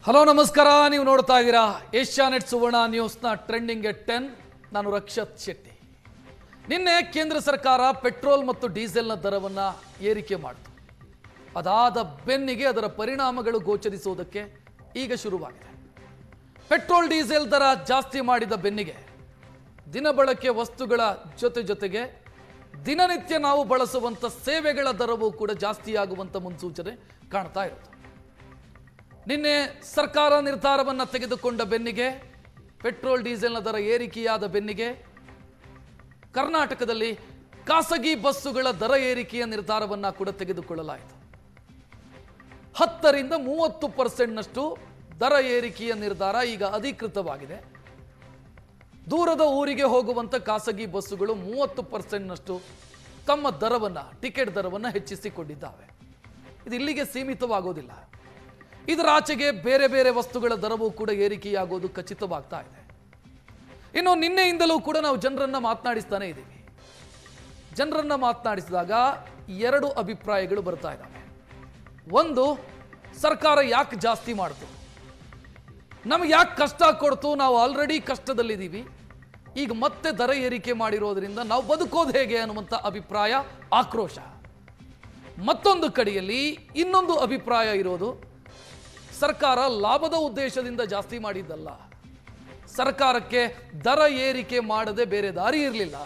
Hello ನಮಸ್ಕಾರ, ನೀವು ನೋಡ್ತಾ ಇದ್ದೀರಾ ಏಷ್ಯಾನೆಟ್ ಸುವರ್ಣ ನ್ಯೂಸ್ನ ಟ್ರೆಂಡಿಂಗ್ ಎಟ್ 10. ನಾನು ರಕ್ಷತ್ ಶೆಟ್ಟಿ. ನಿನ್ನೆ ಕೇಂದ್ರ ಸರ್ಕಾರ ಪೆಟ್ರೋಲ್ ಮತ್ತು ಡೀಸೆಲ್ನ ದರವನ್ನು ಏರಿಕೆ ಮಾಡಿತು. ಅದಾದ ಬೆನ್ನಿಗೆ ಅದರ ಪರಿಣಾಮಗಳು ಗೋಚರಿಸುವುದಕ್ಕೆ ಈಗ ಶುರುವಾಗಿದೆ. ಪೆಟ್ರೋಲ್ ಡೀಸೆಲ್ ದರ ಜಾಸ್ತಿ ಮಾಡಿದ ಬೆನ್ನಿಗೆ ದಿನಬಳಕೆ ವಸ್ತುಗಳ ಜೊತೆಗೆ ದಿನನಿತ್ಯ ನಾವು ಬಳಸುವಂಥ ಸೇವೆಗಳ ದರವೂ ಕೂಡ ಜಾಸ್ತಿಯಾಗುವಂಥ ಮುನ್ಸೂಚನೆ ಕಾಣ್ತಾ ಇರುತ್ತೆ. ನಿನ್ನೆ ಸರ್ಕಾರ ನಿರ್ಧಾರವನ್ನು ತೆಗೆದುಕೊಂಡ ಬೆನ್ನಿಗೆ ಪೆಟ್ರೋಲ್ ಡೀಸೆಲ್ನ ದರ ಏರಿಕೆಯಾದ ಬೆನ್ನಿಗೆ ಕರ್ನಾಟಕದಲ್ಲಿ ಖಾಸಗಿ ಬಸ್ಸುಗಳ ದರ ಏರಿಕೆಯ ನಿರ್ಧಾರವನ್ನು ಕೂಡ ತೆಗೆದುಕೊಳ್ಳಲಾಯಿತು. 10ರಿಂದ 30% ದರ ಏರಿಕೆಯ ನಿರ್ಧಾರ ಈಗ ಅಧಿಕೃತವಾಗಿದೆ. ದೂರದ ಊರಿಗೆ ಹೋಗುವಂಥ ಖಾಸಗಿ ಬಸ್ಸುಗಳು 30% ತಮ್ಮ ದರವನ್ನು, ಟಿಕೆಟ್ ದರವನ್ನು ಹೆಚ್ಚಿಸಿಕೊಂಡಿದ್ದಾವೆ. ಇದು ಇಲ್ಲಿಗೆ ಸೀಮಿತವಾಗೋದಿಲ್ಲ. ಇದರ ಆಚೆಗೆ ಬೇರೆ ಬೇರೆ ವಸ್ತುಗಳ ದರವೂ ಕೂಡ ಏರಿಕೆಯಾಗೋದು ಖಚಿತವಾಗ್ತಾ ಇದೆ. ಇನ್ನು ನಿನ್ನೆಯಿಂದಲೂ ಕೂಡ ನಾವು ಜನರನ್ನ ಮಾತನಾಡಿಸ್ತಾನೆ ಇದ್ದೀವಿ. ಜನರನ್ನ ಮಾತನಾಡಿಸಿದಾಗ 2 ಅಭಿಪ್ರಾಯಗಳು ಬರ್ತಾ ಇದ್ದಾವೆ. ಒಂದು, ಸರ್ಕಾರ ಯಾಕೆ ಜಾಸ್ತಿ ಮಾಡ್ತು, ನಮಗೆ ಯಾಕೆ ಕಷ್ಟ ಕೊಡ್ತು, ನಾವು ಆಲ್ರೆಡಿ ಕಷ್ಟದಲ್ಲಿದ್ದೀವಿ, ಈಗ ಮತ್ತೆ ದರ ಏರಿಕೆ ಮಾಡಿರೋದ್ರಿಂದ ನಾವು ಬದುಕೋದು ಹೇಗೆ ಅನ್ನುವಂಥ ಅಭಿಪ್ರಾಯ, ಆಕ್ರೋಶ. ಮತ್ತೊಂದು ಕಡೆಯಲ್ಲಿ ಇನ್ನೊಂದು ಅಭಿಪ್ರಾಯ ಇರೋದು, ಸರ್ಕಾರ ಲಾಭದ ಉದ್ದೇಶದಿಂದ ಜಾಸ್ತಿ ಮಾಡಿದ್ದಲ್ಲ, ಸರ್ಕಾರಕ್ಕೆ ದರ ಏರಿಕೆ ಮಾಡದೆ ಬೇರೆ ದಾರಿ ಇರಲಿಲ್ಲ.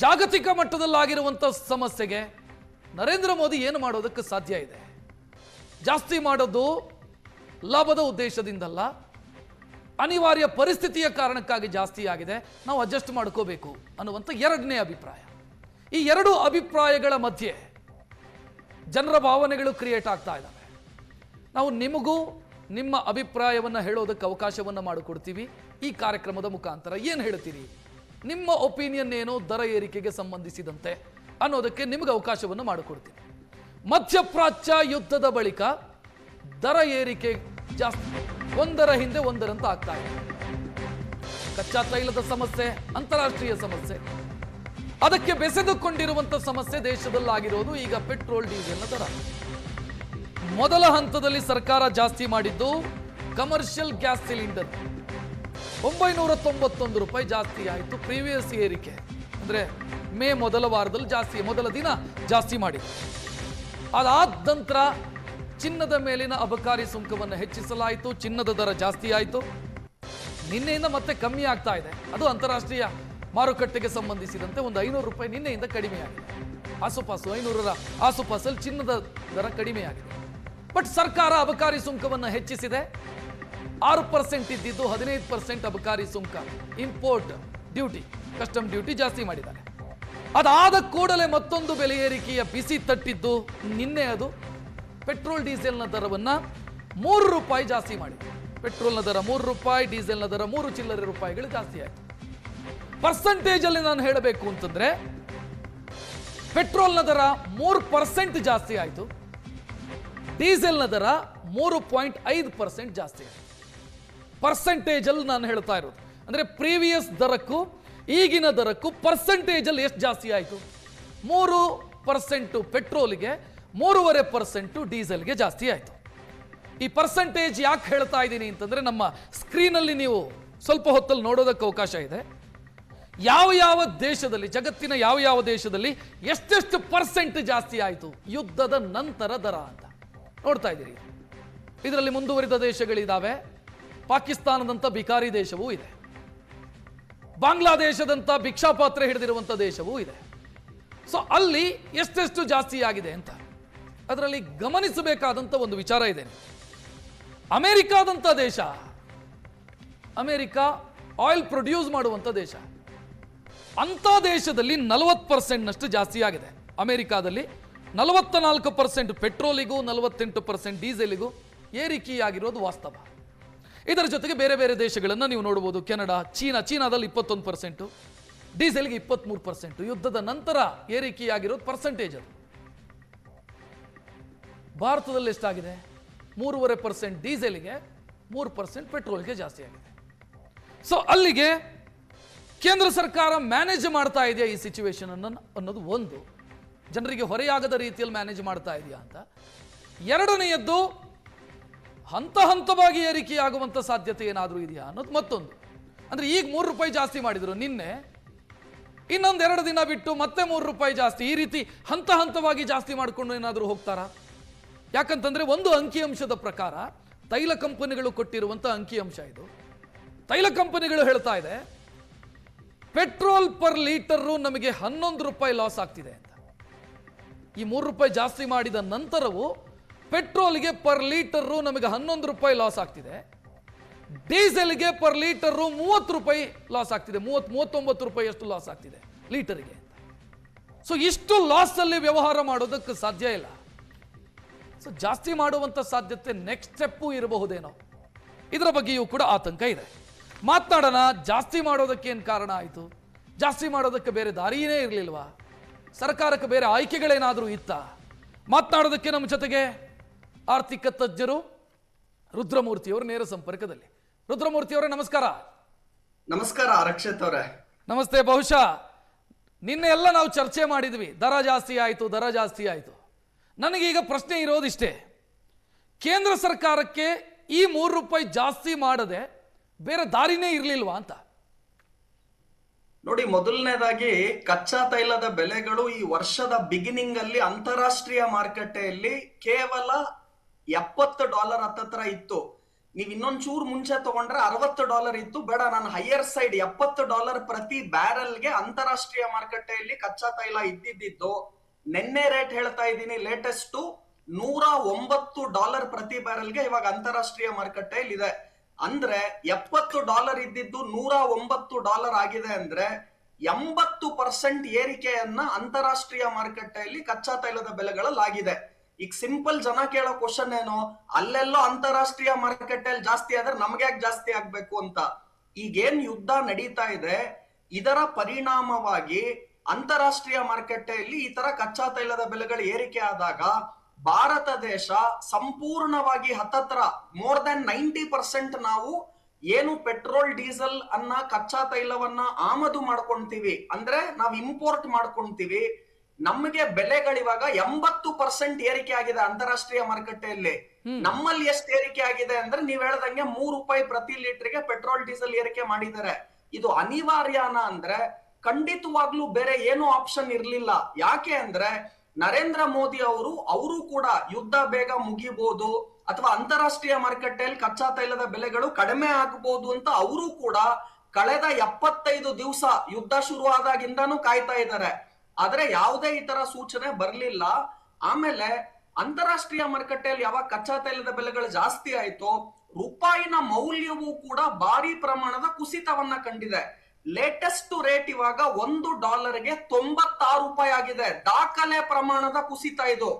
ಜಾಗತಿಕ ಮಟ್ಟದಲ್ಲಾಗಿರುವಂಥ ಸಮಸ್ಯೆಗೆ ನರೇಂದ್ರ ಮೋದಿ ಏನು ಮಾಡೋದಕ್ಕೆ ಸಾಧ್ಯ ಇದೆ? ಜಾಸ್ತಿ ಮಾಡೋದು ಲಾಭದ ಉದ್ದೇಶದಿಂದಲ್ಲ, ಅನಿವಾರ್ಯ ಪರಿಸ್ಥಿತಿಯ ಕಾರಣಕ್ಕಾಗಿ ಜಾಸ್ತಿ ಆಗಿದೆ, ನಾವು ಅಡ್ಜಸ್ಟ್ ಮಾಡ್ಕೋಬೇಕು ಅನ್ನುವಂಥ 2ನೇ ಅಭಿಪ್ರಾಯ. ಈ 2 ಅಭಿಪ್ರಾಯಗಳ ಮಧ್ಯೆ ಜನರ ಭಾವನೆಗಳು ಕ್ರಿಯೇಟ್ ಆಗ್ತಾ ಇದ್ದಾವೆ. ನಾವು ನಿಮಗೂ ನಿಮ್ಮ ಅಭಿಪ್ರಾಯವನ್ನು ಹೇಳೋದಕ್ಕೆ ಅವಕಾಶವನ್ನು ಮಾಡಿಕೊಡ್ತೀವಿ. ಈ ಕಾರ್ಯಕ್ರಮದ ಮುಖಾಂತರ ಏನು ಹೇಳ್ತೀರಿ, ನಿಮ್ಮ ಒಪಿನಿಯನ್ ಏನು ದರ ಏರಿಕೆಗೆ ಸಂಬಂಧಿಸಿದಂತೆ ಅನ್ನೋದಕ್ಕೆ ನಿಮಗೆ ಅವಕಾಶವನ್ನು ಮಾಡಿಕೊಡ್ತೀವಿ. ಮಧ್ಯಪ್ರಾಚ್ಯ ಯುದ್ಧದ ಬಳಿಕ ದರ ಏರಿಕೆ ಜಾಸ್ತಿ, ಒಂದರ ಹಿಂದೆ ಒಂದರಂತ ಆಗ್ತಾ ಇದೆ. ಕಚ್ಚಾ ತೈಲದ ಸಮಸ್ಯೆ, ಅಂತಾರಾಷ್ಟ್ರೀಯ ಸಮಸ್ಯೆ, ಅದಕ್ಕೆ ಬೆಸೆದುಕೊಂಡಿರುವಂಥ ಸಮಸ್ಯೆ ದೇಶದಲ್ಲಾಗಿರೋದು ಈಗ ಪೆಟ್ರೋಲ್ ಡೀಸೆಲ್ನ ದರ. ಮೊದಲ ಹಂತದಲ್ಲಿ ಸರ್ಕಾರ ಜಾಸ್ತಿ ಮಾಡಿದ್ದು ಕಮರ್ಷಿಯಲ್ ಗ್ಯಾಸ್ ಸಿಲಿಂಡರ್ 991 ರೂಪಾಯಿ ಜಾಸ್ತಿ ಆಯಿತು. ಪ್ರೀವಿಯಸ್ ಏರಿಕೆ ಅಂದರೆ ಮೇ ಮೊದಲ ವಾರದಲ್ಲಿ ಮೊದಲ ದಿನ ಜಾಸ್ತಿ ಮಾಡಿದ್ರು. ಅದಾದ ನಂತರ ಚಿನ್ನದ ಮೇಲಿನ ಅಬಕಾರಿ ಸುಂಕವನ್ನು ಹೆಚ್ಚಿಸಲಾಯಿತು, ಚಿನ್ನದ ದರ ಜಾಸ್ತಿ ಆಯಿತು. ನಿನ್ನೆಯಿಂದ ಮತ್ತೆ ಕಮ್ಮಿ ಆಗ್ತಾ ಇದೆ. ಅದು ಅಂತಾರಾಷ್ಟ್ರೀಯ ಮಾರುಕಟ್ಟೆಗೆ ಸಂಬಂಧಿಸಿದಂತೆ ಒಂದು 500 ರೂಪಾಯಿ ನಿನ್ನೆಯಿಂದ ಕಡಿಮೆಯಾಗಿದೆ. ಆಸುಪಾಸು 500ರ ಆಸುಪಾಸಲ್ಲಿ ಚಿನ್ನದ ದರ ಕಡಿಮೆಯಾಗಿದೆ. ಬಟ್ ಸರ್ಕಾರ ಅಬಕಾರಿ ಸುಂಕವನ್ನು ಹೆಚ್ಚಿಸಿದೆ. 6% ಇದ್ದಿದ್ದು 15% ಅಬಕಾರಿ ಸುಂಕ, ಇಂಪೋರ್ಟ್ ಡ್ಯೂಟಿ, ಕಸ್ಟಮ್ ಡ್ಯೂಟಿ ಜಾಸ್ತಿ ಮಾಡಿದ್ದಾರೆ. ಅದಾದ ಕೂಡಲೇ ಮತ್ತೊಂದು ಬೆಲೆ ಏರಿಕೆಯ ಬಿಸಿ ತಟ್ಟಿದ್ದು ನಿನ್ನೆ. ಅದು ಪೆಟ್ರೋಲ್ ಡೀಸೆಲ್ನ ದರವನ್ನು 3 ರೂಪಾಯಿ ಜಾಸ್ತಿ ಮಾಡಿದೆ. ಪೆಟ್ರೋಲ್ನ ದರ 3 ರೂಪಾಯಿ, ಡೀಸೆಲ್ನ ದರ 3 ಚಿಲ್ಲರೆ ರೂಪಾಯಿಗಳು ಜಾಸ್ತಿ ಆಯಿತು. ಪರ್ಸೆಂಟೇಜ್ ಅಲ್ಲಿ ನಾನು ಹೇಳಬೇಕು ಅಂತಂದ್ರೆ ಪೆಟ್ರೋಲ್ನ ದರ 3% ಜಾಸ್ತಿ ಆಯಿತು, ಡೀಸೆಲ್ನ ದರ 3.5% ಜಾಸ್ತಿ ಆಯಿತು. ಪರ್ಸೆಂಟೇಜ್ ಅಲ್ಲಿ ನಾನು ಹೇಳ್ತಾ ಇರೋದು ಅಂದ್ರೆ ಪ್ರೀವಿಯಸ್ ದರಕ್ಕೂ ಈಗಿನ ದರಕ್ಕೂ ಪರ್ಸೆಂಟೇಜ್ ಅಲ್ಲಿ ಎಷ್ಟು ಜಾಸ್ತಿ ಆಯಿತು? 3% ಪೆಟ್ರೋಲ್ಗೆ, 3.5% ಡೀಸೆಲ್ಗೆ ಜಾಸ್ತಿ ಆಯಿತು. ಈ ಪರ್ಸೆಂಟೇಜ್ ಯಾಕೆ ಹೇಳ್ತಾ ಇದ್ದೀನಿ ಅಂತಂದ್ರೆ ನಮ್ಮ ಸ್ಕ್ರೀನಲ್ಲಿ ನೀವು ಸ್ವಲ್ಪ ಹೊತ್ತಲ್ಲಿ ನೋಡೋದಕ್ಕೆ ಅವಕಾಶ ಇದೆ. ಯಾವ ದೇಶದಲ್ಲಿ, ಜಗತ್ತಿನ ಯಾವ ದೇಶದಲ್ಲಿ ಎಷ್ಟೆಷ್ಟು ಪರ್ಸೆಂಟ್ ಜಾಸ್ತಿ ಆಯಿತು ಯುದ್ಧದ ನಂತರ ದರ ಅಂತ ನೋಡ್ತಾ ಇದ್ದೀರಿ. ಇದರಲ್ಲಿ ಮುಂದುವರಿದ ದೇಶಗಳಿದ್ದಾವೆ, ಪಾಕಿಸ್ತಾನದಂಥ ಬಿಕಾರಿ ದೇಶವೂ ಇದೆ, ಬಾಂಗ್ಲಾದೇಶದಂಥ ಭಿಕ್ಷಾಪಾತ್ರೆ ಹಿಡಿದಿರುವಂಥ ದೇಶವೂ ಇದೆ. ಸೊ ಅಲ್ಲಿ ಎಷ್ಟೆಷ್ಟು ಜಾಸ್ತಿ ಆಗಿದೆ ಅಂತ ಅದರಲ್ಲಿ ಗಮನಿಸಬೇಕಾದಂಥ ಒಂದು ವಿಚಾರ ಇದೆ. ಅಮೆರಿಕಾದಂಥ ದೇಶ, ಅಮೆರಿಕ ಆಯಿಲ್ ಪ್ರೊಡ್ಯೂಸ್ ಮಾಡುವಂಥ ದೇಶ, ಅಂಥ ದೇಶದಲ್ಲಿ 40%ನಷ್ಟು ಜಾಸ್ತಿ ಆಗಿದೆ. ಅಮೆರಿಕಾದಲ್ಲಿ 44% ಪೆಟ್ರೋಲಿಗೂ 48% ಡೀಸೆಲಿಗೂ ಏರಿಕೆಯಾಗಿರೋದು ವಾಸ್ತವ. ಇದರ ಜೊತೆಗೆ ಬೇರೆ ಬೇರೆ ದೇಶಗಳನ್ನು ನೀವು ನೋಡಬಹುದು. ಕೆನಡಾ, ಚೀನಾದಲ್ಲಿ 21%, ಡೀಸೆಲ್ಗೆ 23%. ಯುದ್ಧದ ನಂತರ ಏರಿಕೆಯಾಗಿರೋದು ಪರ್ಸೆಂಟೇಜ್. ಅದು ಭಾರತದಲ್ಲಿ ಎಷ್ಟಾಗಿದೆ? 3.5% ಡೀಸೆಲ್ಗೆ, 3% ಪೆಟ್ರೋಲ್ಗೆ ಜಾಸ್ತಿ ಆಗಿದೆ. ಸೊ ಅಲ್ಲಿಗೆ ಕೇಂದ್ರ ಸರ್ಕಾರ ಮ್ಯಾನೇಜ್ ಮಾಡ್ತಾ ಇದೆಯಾ ಈ ಸಿಚುವೇಶನ್ ಅನ್ನೋದು ಒಂದು. ಜನರಿಗೆ ಹೊರೆಯಾಗದ ರೀತಿಯಲ್ಲಿ ಮ್ಯಾನೇಜ್ ಮಾಡ್ತಾ ಇದೆಯಾ ಅಂತ. ಎರಡನೆಯದ್ದು ಹಂತ ಹಂತವಾಗಿ ಏರಿಕೆಯಾಗುವಂಥ ಸಾಧ್ಯತೆ ಏನಾದರೂ ಇದೆಯಾ ಅನ್ನೋದು ಮತ್ತೊಂದು. ಅಂದರೆ ಈಗ ₹3 ಜಾಸ್ತಿ ಮಾಡಿದ್ರು ನಿನ್ನೆ, ಇನ್ನೊಂದು 2 ದಿನ ಬಿಟ್ಟು ಮತ್ತೆ ₹3 ಜಾಸ್ತಿ, ಈ ರೀತಿ ಹಂತ ಹಂತವಾಗಿ ಜಾಸ್ತಿ ಮಾಡಿಕೊಂಡು ಏನಾದರೂ ಹೋಗ್ತಾರಾ? ಯಾಕಂತಂದ್ರೆ ಒಂದು ಅಂಕಿಅಂಶದ ಪ್ರಕಾರ, ತೈಲ ಕಂಪನಿಗಳು ಕೊಟ್ಟಿರುವಂಥ ಅಂಕಿಅಂಶ ಇದು. ತೈಲ ಕಂಪನಿಗಳು ಹೇಳ್ತಾ ಇದೆ ಪೆಟ್ರೋಲ್ ಪರ್ ಲೀಟರು ನಮಗೆ ₹11 ಲಾಸ್ ಆಗ್ತಿದೆ ಅಂತ. ಈ ₹3 ಜಾಸ್ತಿ ಮಾಡಿದ ನಂತರವೂ ಪೆಟ್ರೋಲ್ಗೆ ಪರ್ ಲೀಟರು ನಮಗೆ ₹11 ಲಾಸ್ ಆಗ್ತಿದೆ, ಡೀಸೆಲ್ಗೆ ಪರ್ ಲೀಟರು ₹30 ಲಾಸ್ ಆಗ್ತಿದೆ, ₹39 ಅಷ್ಟು ಲಾಸ್ ಆಗ್ತಿದೆ ಲೀಟರಿಗೆ. ಸೊ ಇಷ್ಟು ಲಾಸ್ ಅಲ್ಲಿ ವ್ಯವಹಾರ ಮಾಡೋದಕ್ಕೆ ಸಾಧ್ಯ ಇಲ್ಲ. ಸೊ ಜಾಸ್ತಿ ಮಾಡುವಂತ ಸಾಧ್ಯತೆ ನೆಕ್ಸ್ಟ್ ಸ್ಟೆಪ್ಪು ಇರಬಹುದೇನೋ, ಇದರ ಬಗ್ಗೆಯೂ ಕೂಡ ಆತಂಕ ಇದೆ. ಮಾತನಾಡೋಣ, ಜಾಸ್ತಿ ಮಾಡೋದಕ್ಕೆ ಏನು ಕಾರಣ ಆಯಿತು? ಜಾಸ್ತಿ ಮಾಡೋದಕ್ಕೆ ಬೇರೆ ದಾರಿಯೇ ಇರಲಿಲ್ವಾ? ಸರ್ಕಾರಕ್ಕೆ ಬೇರೆ ಆಯ್ಕೆಗಳೇನಾದರೂ ಇತ್ತಾ? ಮಾತನಾಡೋದಕ್ಕೆ ನಮ್ಮ ಜೊತೆಗೆ ಆರ್ಥಿಕ ತಜ್ಞರು ರುದ್ರಮೂರ್ತಿಯವರು ನೇರ ಸಂಪರ್ಕದಲ್ಲಿ. ರುದ್ರಮೂರ್ತಿಯವರೇ ನಮಸ್ಕಾರ. ನಮಸ್ಕಾರ ರಕ್ಷಿತ್ ಅವರೇ. ನಮಸ್ತೆ. ಬಹುಶಃ ನಿನ್ನೆ ಎಲ್ಲ ನಾವು ಚರ್ಚೆ ಮಾಡಿದ್ವಿ, ದರ ಜಾಸ್ತಿ ಆಯಿತು, ದರ ಜಾಸ್ತಿ ಆಯಿತು. ನನಗೀಗ ಪ್ರಶ್ನೆ ಇರೋದಿಷ್ಟೇ, ಕೇಂದ್ರ ಸರ್ಕಾರಕ್ಕೆ ಈ ₹3 ಜಾಸ್ತಿ ಮಾಡದೆ ಬೇರೆ ದಾರಿನೇ ಇರಲಿಲ್ವಾ ಅಂತ? ನೋಡಿ, ಮೊದಲನೇದಾಗಿ ಕಚ್ಚಾ ತೈಲದ ಬೆಲೆಗಳು ಈ ವರ್ಷದ ಬಿಗಿನಿಂಗ್ ಅಲ್ಲಿ ಅಂತಾರಾಷ್ಟ್ರೀಯ ಮಾರುಕಟ್ಟೆಯಲ್ಲಿ ಕೇವಲ $70 ಹತ್ತತ್ರ ಇತ್ತು. ನೀವ್ ಇನ್ನೊಂಚೂರು ಮುಂಚೆ ತಗೊಂಡ್ರೆ $60 ಇತ್ತು. ಬೇಡ, ನಾನು ಹೈಯರ್ ಸೈಡ್ $70 ಪ್ರತಿ ಬ್ಯಾರಲ್ಗೆ ಅಂತಾರಾಷ್ಟ್ರೀಯ ಮಾರುಕಟ್ಟೆಯಲ್ಲಿ ಕಚ್ಚಾ ತೈಲ ಇದ್ದಿದ್ದು. ನಿನ್ನೆ ರೇಟ್ ಹೇಳ್ತಾ ಇದ್ದೀನಿ, ಲೇಟೆಸ್ಟ್ $109 ಪ್ರತಿ ಬ್ಯಾರಲ್ಗೆ ಇವಾಗ ಅಂತಾರಾಷ್ಟ್ರೀಯ ಮಾರುಕಟ್ಟೆಯಲ್ಲಿ ಇದೆ. ಅಂದ್ರೆ $70 ಇದ್ದಿದ್ದು $109 ಆಗಿದೆ. ಅಂದ್ರೆ 80% ಏರಿಕೆಯನ್ನ ಅಂತಾರಾಷ್ಟ್ರೀಯ ಮಾರುಕಟ್ಟೆಯಲ್ಲಿ ಕಚ್ಚಾ ತೈಲದ ಬೆಲೆಗಳಲ್ಲಿ ಆಗಿದೆ. ಈಗ ಸಿಂಪಲ್ ಜನ ಕೇಳೋ ಕ್ವಶನ್ ಏನು, ಅಲ್ಲೆಲ್ಲೋ ಅಂತಾರಾಷ್ಟ್ರೀಯ ಮಾರುಕಟ್ಟೆಯಲ್ಲಿ ಜಾಸ್ತಿ ಆದ್ರೆ ನಮ್ಗೆ ಯಾಕೆ ಜಾಸ್ತಿ ಆಗ್ಬೇಕು ಅಂತ. ಈಗೇನ್ ಯುದ್ಧ ನಡೀತಾ ಇದೆ, ಇದರ ಪರಿಣಾಮವಾಗಿ ಅಂತಾರಾಷ್ಟ್ರೀಯ ಮಾರುಕಟ್ಟೆಯಲ್ಲಿ ಈ ತರ ಕಚ್ಚಾ ತೈಲದ ಬೆಲೆಗಳು ಏರಿಕೆ ಆದಾಗ ಭಾರತ ದೇಶ ಸಂಪೂರ್ಣವಾಗಿ ಹತ್ತತ್ರ ಮೋರ್ ದನ್ 90% ನಾವು ಏನು ಪೆಟ್ರೋಲ್ ಡೀಸೆಲ್ ಅನ್ನ ಕಚ್ಚಾ ತೈಲವನ್ನ ಆಮದು ಮಾಡ್ಕೊಂತೀವಿ, ಅಂದ್ರೆ ನಾವು ಇಂಪೋರ್ಟ್ ಮಾಡ್ಕೊಂತೀವಿ. ನಮಗೆ ಬೆಲೆಗಳಿವಾಗ 80% ಏರಿಕೆ ಆಗಿದೆ ಅಂತಾರಾಷ್ಟ್ರೀಯ ಮಾರುಕಟ್ಟೆಯಲ್ಲಿ. ನಮ್ಮಲ್ಲಿ ಎಷ್ಟು ಏರಿಕೆ ಆಗಿದೆ ಅಂದ್ರೆ ನೀವ್ ಹೇಳ್ದಂಗೆ ₹3 ಪ್ರತಿ ಲೀಟರ್ಗೆ ಪೆಟ್ರೋಲ್ ಡೀಸೆಲ್ ಏರಿಕೆ ಮಾಡಿದ್ದಾರೆ. ಇದು ಅನಿವಾರ್ಯನ ಅಂದ್ರೆ ಖಂಡಿತವಾಗ್ಲೂ ಬೇರೆ ಏನು ಆಪ್ಷನ್ ಇರ್ಲಿಲ್ಲ. ಯಾಕೆ ಅಂದ್ರೆ ನರೇಂದ್ರ ಮೋದಿ ಅವರು ಕೂಡ ಯುದ್ಧ ಬೇಗ ಮುಗಿಬಹುದು ಅಥವಾ ಅಂತಾರಾಷ್ಟ್ರೀಯ ಮಾರುಕಟ್ಟೆಯಲ್ಲಿ ಕಚ್ಚಾ ತೈಲದ ಬೆಲೆಗಳು ಕಡಿಮೆ ಆಗಬಹುದು ಅಂತ ಅವರು ಕೂಡ ಕಳೆದ 75 ದಿವಸ ಯುದ್ಧ ಶುರುವಾದಾಗಿಂದಾನು ಕಾಯ್ತಾ ಇದ್ದಾರೆ. ಆದ್ರೆ ಯಾವುದೇ ಈ ತರ ಸೂಚನೆ ಬರ್ಲಿಲ್ಲ. ಆಮೇಲೆ ಅಂತಾರಾಷ್ಟ್ರೀಯ ಮಾರುಕಟ್ಟೆಯಲ್ಲಿ ಯಾವಾಗ ಕಚ್ಚಾ ತೈಲದ ಬೆಲೆಗಳು ಜಾಸ್ತಿ ಆಯ್ತೋ ರೂಪಾಯಿನ ಮೌಲ್ಯವೂ ಕೂಡ ಭಾರಿ ಪ್ರಮಾಣದ ಕುಸಿತವನ್ನ ಕಂಡಿದೆ. ಲೇಟೆಸ್ಟ್ ರೇಟ್ ಇವಾಗ $1ಗೆ ₹96 ಆಗಿದೆ. ದಾಖಲೆ ಪ್ರಮಾಣದ ಕುಸಿತ ಇದು.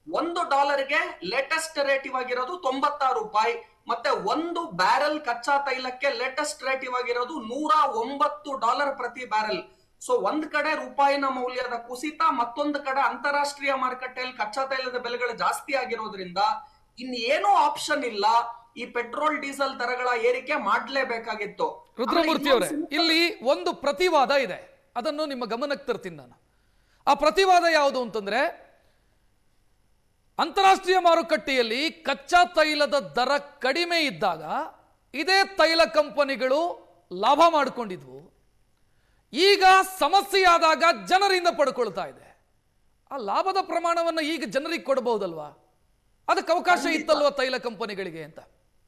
$1ಗೆ ಲೇಟೆಸ್ಟ್ ರೇಟ್ ಇವಾಗಿರೋದು ₹96. ಮತ್ತೆ ಒಂದು ಬ್ಯಾರೆಲ್ ಕಚ್ಚಾ ತೈಲಕ್ಕೆ ಲೇಟೆಸ್ಟ್ ರೇಟ್ ಇವಾಗಿರೋದು $109 ಪ್ರತಿ ಬ್ಯಾರೆಲ್. ಸೊ ಒಂದ್ ಕಡೆ ರೂಪಾಯಿನ ಮೌಲ್ಯದ ಕುಸಿತ, ಮತ್ತೊಂದು ಕಡೆ ಅಂತಾರಾಷ್ಟ್ರೀಯ ಮಾರುಕಟ್ಟೆಯಲ್ಲಿ ಕಚ್ಚಾ ತೈಲದ ಬೆಲೆಗಳು ಜಾಸ್ತಿ ಆಗಿರೋದ್ರಿಂದ ಇನ್ನೇನೋ ಆಪ್ಷನ್ ಇಲ್ಲ, ಈ ಪೆಟ್ರೋಲ್ ಡೀಸೆಲ್ ದರಗಳ ಏರಿಕೆ ಮಾಡ್ಲೇಬೇಕಾಗಿತ್ತು. ರುದ್ರಮೂರ್ತಿ ಅವರೇ, ಇಲ್ಲಿ ಒಂದು ಪ್ರತಿವಾದ ಇದೆ, ಅದನ್ನು ನಿಮ್ಮ ಗಮನಕ್ಕೆ ತರ್ತೀನಿ ನಾನು. ಆ ಪ್ರತಿವಾದ ಯಾವುದು ಅಂತಂದ್ರೆ, ಅಂತಾರಾಷ್ಟ್ರೀಯ ಮಾರುಕಟ್ಟೆಯಲ್ಲಿ ಕಚ್ಚಾ ತೈಲದ ದರ ಕಡಿಮೆ ಇದ್ದಾಗ ಇದೇ ತೈಲ ಕಂಪನಿಗಳು ಲಾಭ ಮಾಡಿಕೊಂಡಿದ್ವು. ಈಗ ಸಮಸ್ಯೆಯಾದಾಗ ಜನರಿಂದ ಪಡ್ಕೊಳ್ತಾ ಇದೆ. ಆ ಲಾಭದ ಪ್ರಮಾಣವನ್ನು ಈಗ ಜನರಿಗೆ ಕೊಡಬಹುದಲ್ವಾ? ಅದಕ್ಕೆ ಅವಕಾಶ ಇತ್ತಲ್ವಾ ತೈಲ ಕಂಪನಿಗಳಿಗೆ ಅಂತ?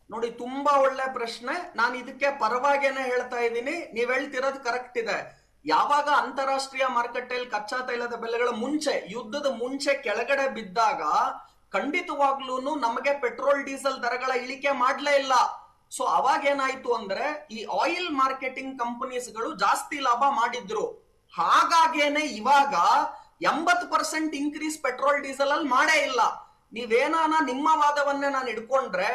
ನೋಡಿ, ತುಂಬಾ ಒಳ್ಳೆ ಪ್ರಶ್ನೆ. ನಾನು ಇದಕ್ಕೆ ಪರವಾಗೇನೆ ಹೇಳ್ತಾ ಇದ್ದೀನಿ. ನೀವ್ ಹೇಳ್ತಿರೋದು ಕರೆಕ್ಟ್ ಇದೆ. ಯಾವಾಗ ಅಂತಾರಾಷ್ಟ್ರೀಯ ಮಾರುಕಟ್ಟೆಯಲ್ಲಿ ಕಚ್ಚಾ ತೈಲದ ಬೆಲೆಗಳ ಮುಂಚೆ, ಯುದ್ಧದ ಮುಂಚೆ ಕೆಳಗಡೆ ಬಿದ್ದಾಗ ಖಂಡಿತವಾಗ್ಲೂ ನಮಗೆ ಪೆಟ್ರೋಲ್ ಡೀಸೆಲ್ ದರಗಳ ಇಳಿಕೆ ಮಾಡ್ಲೇ ಇಲ್ಲ. ಸೊ ಅವಾಗ ಏನಾಯ್ತು ಅಂದ್ರೆ ಈ ಆಯಿಲ್ ಮಾರ್ಕೆಟಿಂಗ್ ಕಂಪನೀಸ್ಗಳು ಜಾಸ್ತಿ ಲಾಭ ಮಾಡಿದ್ರು. ಹಾಗಾಗೇನೆ ಇವಾಗ 80% ಇನ್ಕ್ರೀಸ್ ಪೆಟ್ರೋಲ್ ಡೀಸೆಲ್ ಅಲ್ಲಿ ಮಾಡೇ ಇಲ್ಲ. ನೀವೇನಾನ ನಿಮ್ಮ ವಾದವನ್ನೇ ನಾನು ಇಟ್ಕೊಂಡ್ರೆ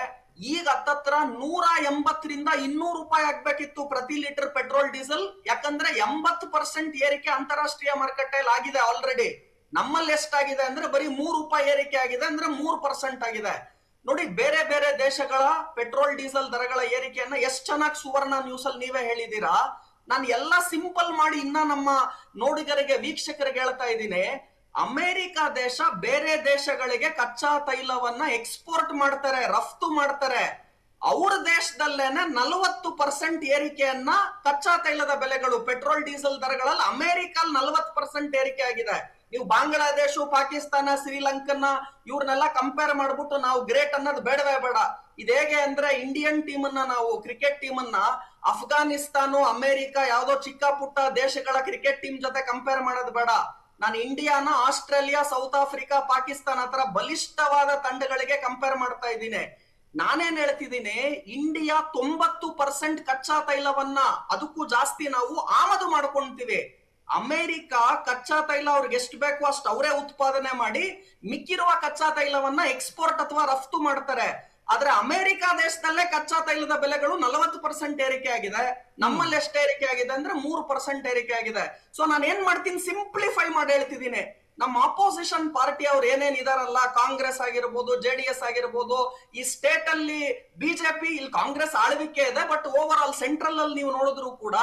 ಈಗ ಹತ್ತತ್ರ $180 $200 ಆಗ್ಬೇಕಿತ್ತು ಪ್ರತಿ ಲೀಟರ್ ಪೆಟ್ರೋಲ್ ಡೀಸೆಲ್. ಯಾಕಂದ್ರೆ 80% ಏರಿಕೆ ಅಂತಾರಾಷ್ಟ್ರೀಯ ಮಾರುಕಟ್ಟೆಯಲ್ಲಿ ಆಗಿದೆ ಆಲ್ರೆಡಿ. ನಮ್ಮಲ್ಲಿ ಎಷ್ಟಾಗಿದೆ ಅಂದ್ರೆ ಬರೀ $3 ಏರಿಕೆ ಆಗಿದೆ, ಅಂದ್ರೆ 3% ಆಗಿದೆ. ನೋಡಿ, ಬೇರೆ ಬೇರೆ ದೇಶಗಳ ಪೆಟ್ರೋಲ್ ಡೀಸೆಲ್ ದರಗಳ ಏರಿಕೆಯನ್ನ ಎಷ್ಟು ಚೆನ್ನಾಗಿ ಸುವರ್ಣ ನ್ಯೂಸ್ ಅಲ್ಲಿ ನೀವೇ ಹೇಳಿದೀರಾ. ನಾನು ಎಲ್ಲ ಸಿಂಪಲ್ ಮಾಡಿ ಇನ್ನ ನಮ್ಮ ನೋಡಿಗರಿಗೆ, ವೀಕ್ಷಕರಿಗೆ ಹೇಳ್ತಾ ಇದ್ದೀನಿ. ಅಮೆರಿಕ ದೇಶ ಬೇರೆ ದೇಶಗಳಿಗೆ ಕಚ್ಚಾ ತೈಲವನ್ನ ಎಕ್ಸ್ಪೋರ್ಟ್ ಮಾಡ್ತಾರೆ, ರಫ್ತು ಮಾಡ್ತಾರೆ. ಅವ್ರ ದೇಶದಲ್ಲೇನೆ 40% ಏರಿಕೆಯನ್ನ ಕಚ್ಚಾ ತೈಲದ ಬೆಲೆಗಳು, ಪೆಟ್ರೋಲ್ ಡೀಸೆಲ್ ದರಗಳಲ್ಲಿ ಅಮೆರಿಕ 40% ಏರಿಕೆ ಆಗಿದೆ. ನೀವು ಬಾಂಗ್ಲಾದೇಶ, ಪಾಕಿಸ್ತಾನ, ಶ್ರೀಲಂಕನ್ನ ಇವ್ರನ್ನೆಲ್ಲ ಕಂಪೇರ್ ಮಾಡ್ಬಿಟ್ಟು ನಾವು ಗ್ರೇಟ್ ಅನ್ನೋದು ಬೇಡವೇ ಬೇಡ. ಇದೇಗೆ ಅಂದ್ರೆ ಇಂಡಿಯನ್ ಟೀಮ್ ಅನ್ನ, ನಾವು ಕ್ರಿಕೆಟ್ ಟೀಮ್ ಅನ್ನ ಅಫ್ಘಾನಿಸ್ತಾನ, ಅಮೆರಿಕ ಯಾವ್ದೋ ಚಿಕ್ಕ ಪುಟ್ಟ ದೇಶಗಳ ಕ್ರಿಕೆಟ್ ಟೀಮ್ ಜೊತೆ ಕಂಪೇರ್ ಮಾಡೋದು ಬೇಡ. ನಾನು ಇಂಡಿಯಾನ ಆಸ್ಟ್ರೇಲಿಯಾ, ಸೌತ್ ಆಫ್ರಿಕಾ, ಪಾಕಿಸ್ತಾನ ತರ ಬಲಿಷ್ಠವಾದ ತಂಡಗಳಿಗೆ ಕಂಪೇರ್ ಮಾಡ್ತಾ ಇದ್ದೀನಿ. ನಾನೇನ್ ಹೇಳ್ತಿದ್ದೀನಿ, ಇಂಡಿಯಾ 90% ಕಚ್ಚಾ ತೈಲವನ್ನ, ಅದಕ್ಕೂ ಜಾಸ್ತಿ ನಾವು ಆಮದು ಮಾಡ್ಕೊಂತೀವಿ. ಅಮೆರಿಕ ಕಚ್ಚಾ ತೈಲ ಅವ್ರಿಗೆ ಎಷ್ಟು ಬೇಕು ಅಷ್ಟು ಅವರೇ ಉತ್ಪಾದನೆ ಮಾಡಿ ಮಿಕ್ಕಿರುವ ಕಚ್ಚಾ ತೈಲವನ್ನ ಎಕ್ಸ್ಪೋರ್ಟ್ ಅಥವಾ ರಫ್ತು ಮಾಡ್ತಾರೆ. ಆದ್ರೆ ಅಮೆರಿಕ ದೇಶದಲ್ಲೇ ಕಚ್ಚಾ ತೈಲದ ಬೆಲೆಗಳು 40% ಏರಿಕೆ ಆಗಿದೆ. ನಮ್ಮಲ್ಲಿ ಎಷ್ಟು ಏರಿಕೆ ಆಗಿದೆ ಅಂದ್ರೆ 3% ಏರಿಕೆ ಆಗಿದೆ. ಸೊ ನಾನು ಏನ್ ಮಾಡ್ತೀನಿ, ಸಿಂಪ್ಲಿಫೈ ಮಾಡಿ ಹೇಳ್ತಿದ್ದೀನಿ. ನಮ್ಮ ಆಪೋಸಿಷನ್ ಪಾರ್ಟಿ ಅವ್ರು ಏನೇನ್ ಇದಾರಲ್ಲ, ಕಾಂಗ್ರೆಸ್ ಆಗಿರ್ಬೋದು, JDS ಆಗಿರ್ಬೋದು, ಈ ಸ್ಟೇಟ್ ಅಲ್ಲಿ ಬಿಜೆಪಿ, ಇಲ್ಲಿ ಕಾಂಗ್ರೆಸ್ ಆಳ್ವಿಕೆ ಇದೆ, ಬಟ್ ಓವರ್ ಆಲ್ ಸೆಂಟ್ರಲ್ ಅಲ್ಲಿ ನೀವು ನೋಡಿದ್ರು ಕೂಡ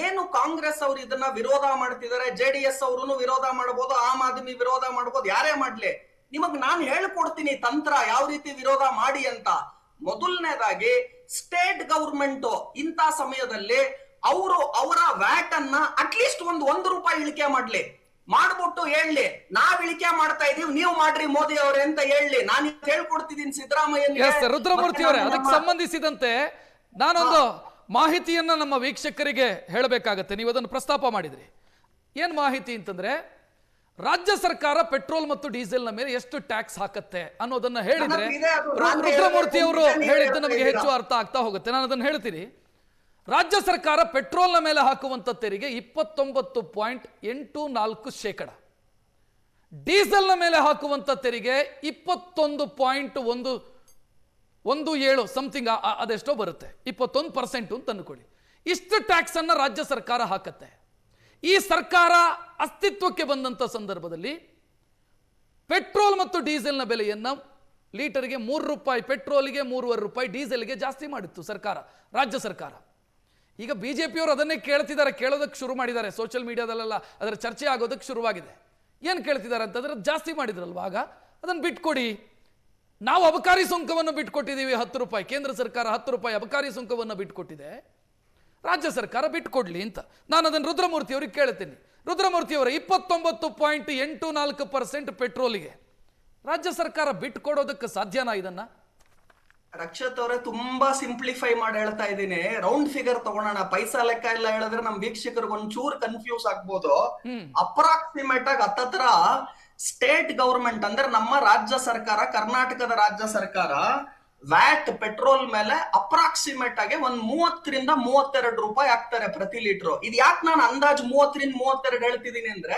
ಏನು ಕಾಂಗ್ರೆಸ್ ಅವರು ಇದನ್ನ ವಿರೋಧ ಮಾಡ್ತಿದ್ದಾರೆ, JDS ಅವರು ವಿರೋಧ ಮಾಡಬಹುದು, ಆಮ್ ಆದ್ಮಿ ವಿರೋಧ ಮಾಡಬಹುದು, ಯಾರೇ ಮಾಡ್ಲಿ. ನಿಮಗ್ ನಾನು ಹೇಳ್ಕೊಡ್ತೀನಿ ತಂತ್ರ ಯಾವ ರೀತಿ ವಿರೋಧ ಮಾಡಿ ಅಂತ. ಮೊದಲನೇದಾಗಿ ಸ್ಟೇಟ್ ಗವರ್ಮೆಂಟ್ ಇಂತ ಸಮಯದಲ್ಲಿ ಅವರು ಅವರ ವ್ಯಾಟ್ ಅನ್ನ ಅಟ್ಲೀಸ್ಟ್ ಒಂದು ರೂಪಾಯಿ ಇಳಿಕೆ ಮಾಡ್ಬಿಟ್ಟು ಹೇಳಿ, ನಾವ್ ಇಳಿಕೆ ಮಾಡ್ತಾ ಇದೀವಿ, ನೀವು ಮಾಡ್ರಿ ಮೋದಿ ಅವರೇ ಅಂತ ಹೇಳಿ. ನಾನು ಹೇಳ್ಕೊಡ್ತಿದ್ದೀನಿ ಸಿದ್ದರಾಮಯ್ಯ. ರುದ್ರಮೂರ್ತಿ ಅವರೇ, ಅದಕ್ಕೆ ಸಂಬಂಧಿಸಿದಂತೆ ನಾನೊಂದು ಮಾಹಿತಿಯನ್ನ ನಮ್ಮ ವೀಕ್ಷಕರಿಗೆ ಹೇಳಬೇಕಾಗತ್ತೆ. ನೀವು ಅದನ್ನು ಪ್ರಸ್ತಾಪ ಮಾಡಿದ್ರಿ. ಏನ್ ಮಾಹಿತಿ ಅಂತಂದ್ರೆ, ರಾಜ್ಯ ಸರ್ಕಾರ ಪೆಟ್ರೋಲ್ ಮತ್ತು ಡೀಸೆಲ್ನ ಮೇಲೆ ಎಷ್ಟು ಟ್ಯಾಕ್ಸ್ ಹಾಕತ್ತೆ ಅನ್ನೋದನ್ನ ಹೇಳಿದ್ರೆ ರುದ್ರಮೂರ್ತಿ ಅವರು ಹೇಳಿದ್ದು ನಮಗೆ ಹೆಚ್ಚು ಅರ್ಥ ಆಗ್ತಾ ಹೋಗುತ್ತೆ. ನಾನು ಅದನ್ನು ಹೇಳ್ತೀನಿ. ರಾಜ್ಯ ಸರ್ಕಾರ ಪೆಟ್ರೋಲ್ನ ಮೇಲೆ ಹಾಕುವಂತ ತೆರಿಗೆ 29.84%, ಡೀಸೆಲ್ನ ಮೇಲೆ ಹಾಕುವಂತ ತೆರಿಗೆ 21.17 ಸಮಥಿಂಗ್, ಅದೆಷ್ಟೋ ಬರುತ್ತೆ, 21% ಅಂತ ಅನ್ಕೊಳ್ಳಿ. ಇಷ್ಟು ಟ್ಯಾಕ್ಸ್ ಅನ್ನ ರಾಜ್ಯ ಸರ್ಕಾರ ಹಾಕತ್ತೆ. ಈ ಸರ್ಕಾರ ಅಸ್ತಿತ್ವಕ್ಕೆ ಬಂದಂತ ಸಂದರ್ಭದಲ್ಲಿ ಪೆಟ್ರೋಲ್ ಮತ್ತು ಡೀಸೆಲ್ನ ಬೆಲೆಯನ್ನ ಲೀಟರ್ಗೆ 3 ರೂಪಾಯಿ, ಪೆಟ್ರೋಲ್ಗೆ 3.5 ರೂಪಾಯಿ, ಡೀಸೆಲ್ಗೆ ಜಾಸ್ತಿ ಮಾಡಿತ್ತು ಸರ್ಕಾರ, ರಾಜ್ಯ ಸರ್ಕಾರ. ಈಗ ಬಿಜೆಪಿಯವರು ಅದನ್ನೇ ಕೇಳ್ತಿದ್ದಾರೆ, ಕೇಳೋದಕ್ಕೆ ಶುರು ಮಾಡಿದ್ದಾರೆ. ಸೋಷಿಯಲ್ ಮೀಡಿಯಾದಲ್ಲೆಲ್ಲ ಅದರ ಚರ್ಚೆ ಆಗೋದಕ್ಕೆ ಶುರುವಾಗಿದೆ. ಏನು ಕೇಳ್ತಿದ್ದಾರೆ ಅಂತಂದ್ರೆ, ಜಾಸ್ತಿ ಮಾಡಿದ್ರಲ್ವ ಆಗ ಅದನ್ನು ಬಿಟ್ಕೊಡಿ, ನಾವು ಅಬಕಾರಿ ಸುಂಕವನ್ನು ಬಿಟ್ಕೊಟ್ಟಿದ್ದೀವಿ 10 ರೂಪಾಯಿ, ಕೇಂದ್ರ ಸರ್ಕಾರ 10 ರೂಪಾಯಿ ಅಬಕಾರಿ ಸುಂಕವನ್ನು ಬಿಟ್ಕೊಟ್ಟಿದೆ, ರಾಜ್ಯ ಸರ್ಕಾರ ಬಿಟ್ಕೊಡ್ಲಿ ಅಂತ ನಾನು ಅದನ್ನು ರುದ್ರಮೂರ್ತಿ ಅವರಿಗೆ ಕೇಳ್ತೀನಿ. ರುದ್ರಮೂರ್ತಿ ಅವರ 29.84% ಪೆಟ್ರೋಲಿಗೆ ರಾಜ್ಯ ಸರ್ಕಾರ ಬಿಟ್ಕೊಡೋದಕ್ಕೆ ಸಾಧ್ಯನಾ ಇದನ್ನ? ರಕ್ಷತ್ ಅವರೇ, ತುಂಬಾ ಸಿಂಪ್ಲಿಫೈ ಮಾಡಿ ಹೇಳ್ತಾ ಇದ್ದೀನಿ. ರೌಂಡ್ ಫಿಗರ್ ತಗೊಳ್ಳೋಣ, ಪೈಸಾ ಲೆಕ್ಕ ಎಲ್ಲ ಹೇಳಿದ್ರೆ ನಮ್ ವೀಕ್ಷಕರಿಗೆ ಒಂಚೂರು ಕನ್ಫ್ಯೂಸ್ ಆಗ್ಬೋದು. ಅಪ್ರಾಕ್ಸಿಮೇಟ್ ಆಗಿ ಹತ್ತತ್ರ ಸ್ಟೇಟ್ ಗವರ್ಮೆಂಟ್ ಅಂದ್ರೆ ನಮ್ಮ ರಾಜ್ಯ ಸರ್ಕಾರ, ಕರ್ನಾಟಕದ ರಾಜ್ಯ ಸರ್ಕಾರ ವ್ಯಾಟ್ ಪೆಟ್ರೋಲ್ ಮೇಲೆ ಅಪ್ರಾಕ್ಸಿಮೇಟ್ ಆಗಿ 30 ರಿಂದ 32 ರೂಪಾಯಿ ಹಾಕ್ತಾರೆ ಪ್ರತಿ ಲೀಟರ್. ಇದು ಯಾಕೆ ನಾನು ಅಂದಾಜು 30 ರಿಂದ 32 ಹೇಳ್ತಿದ್ದೀನಿ ಅಂದ್ರೆ,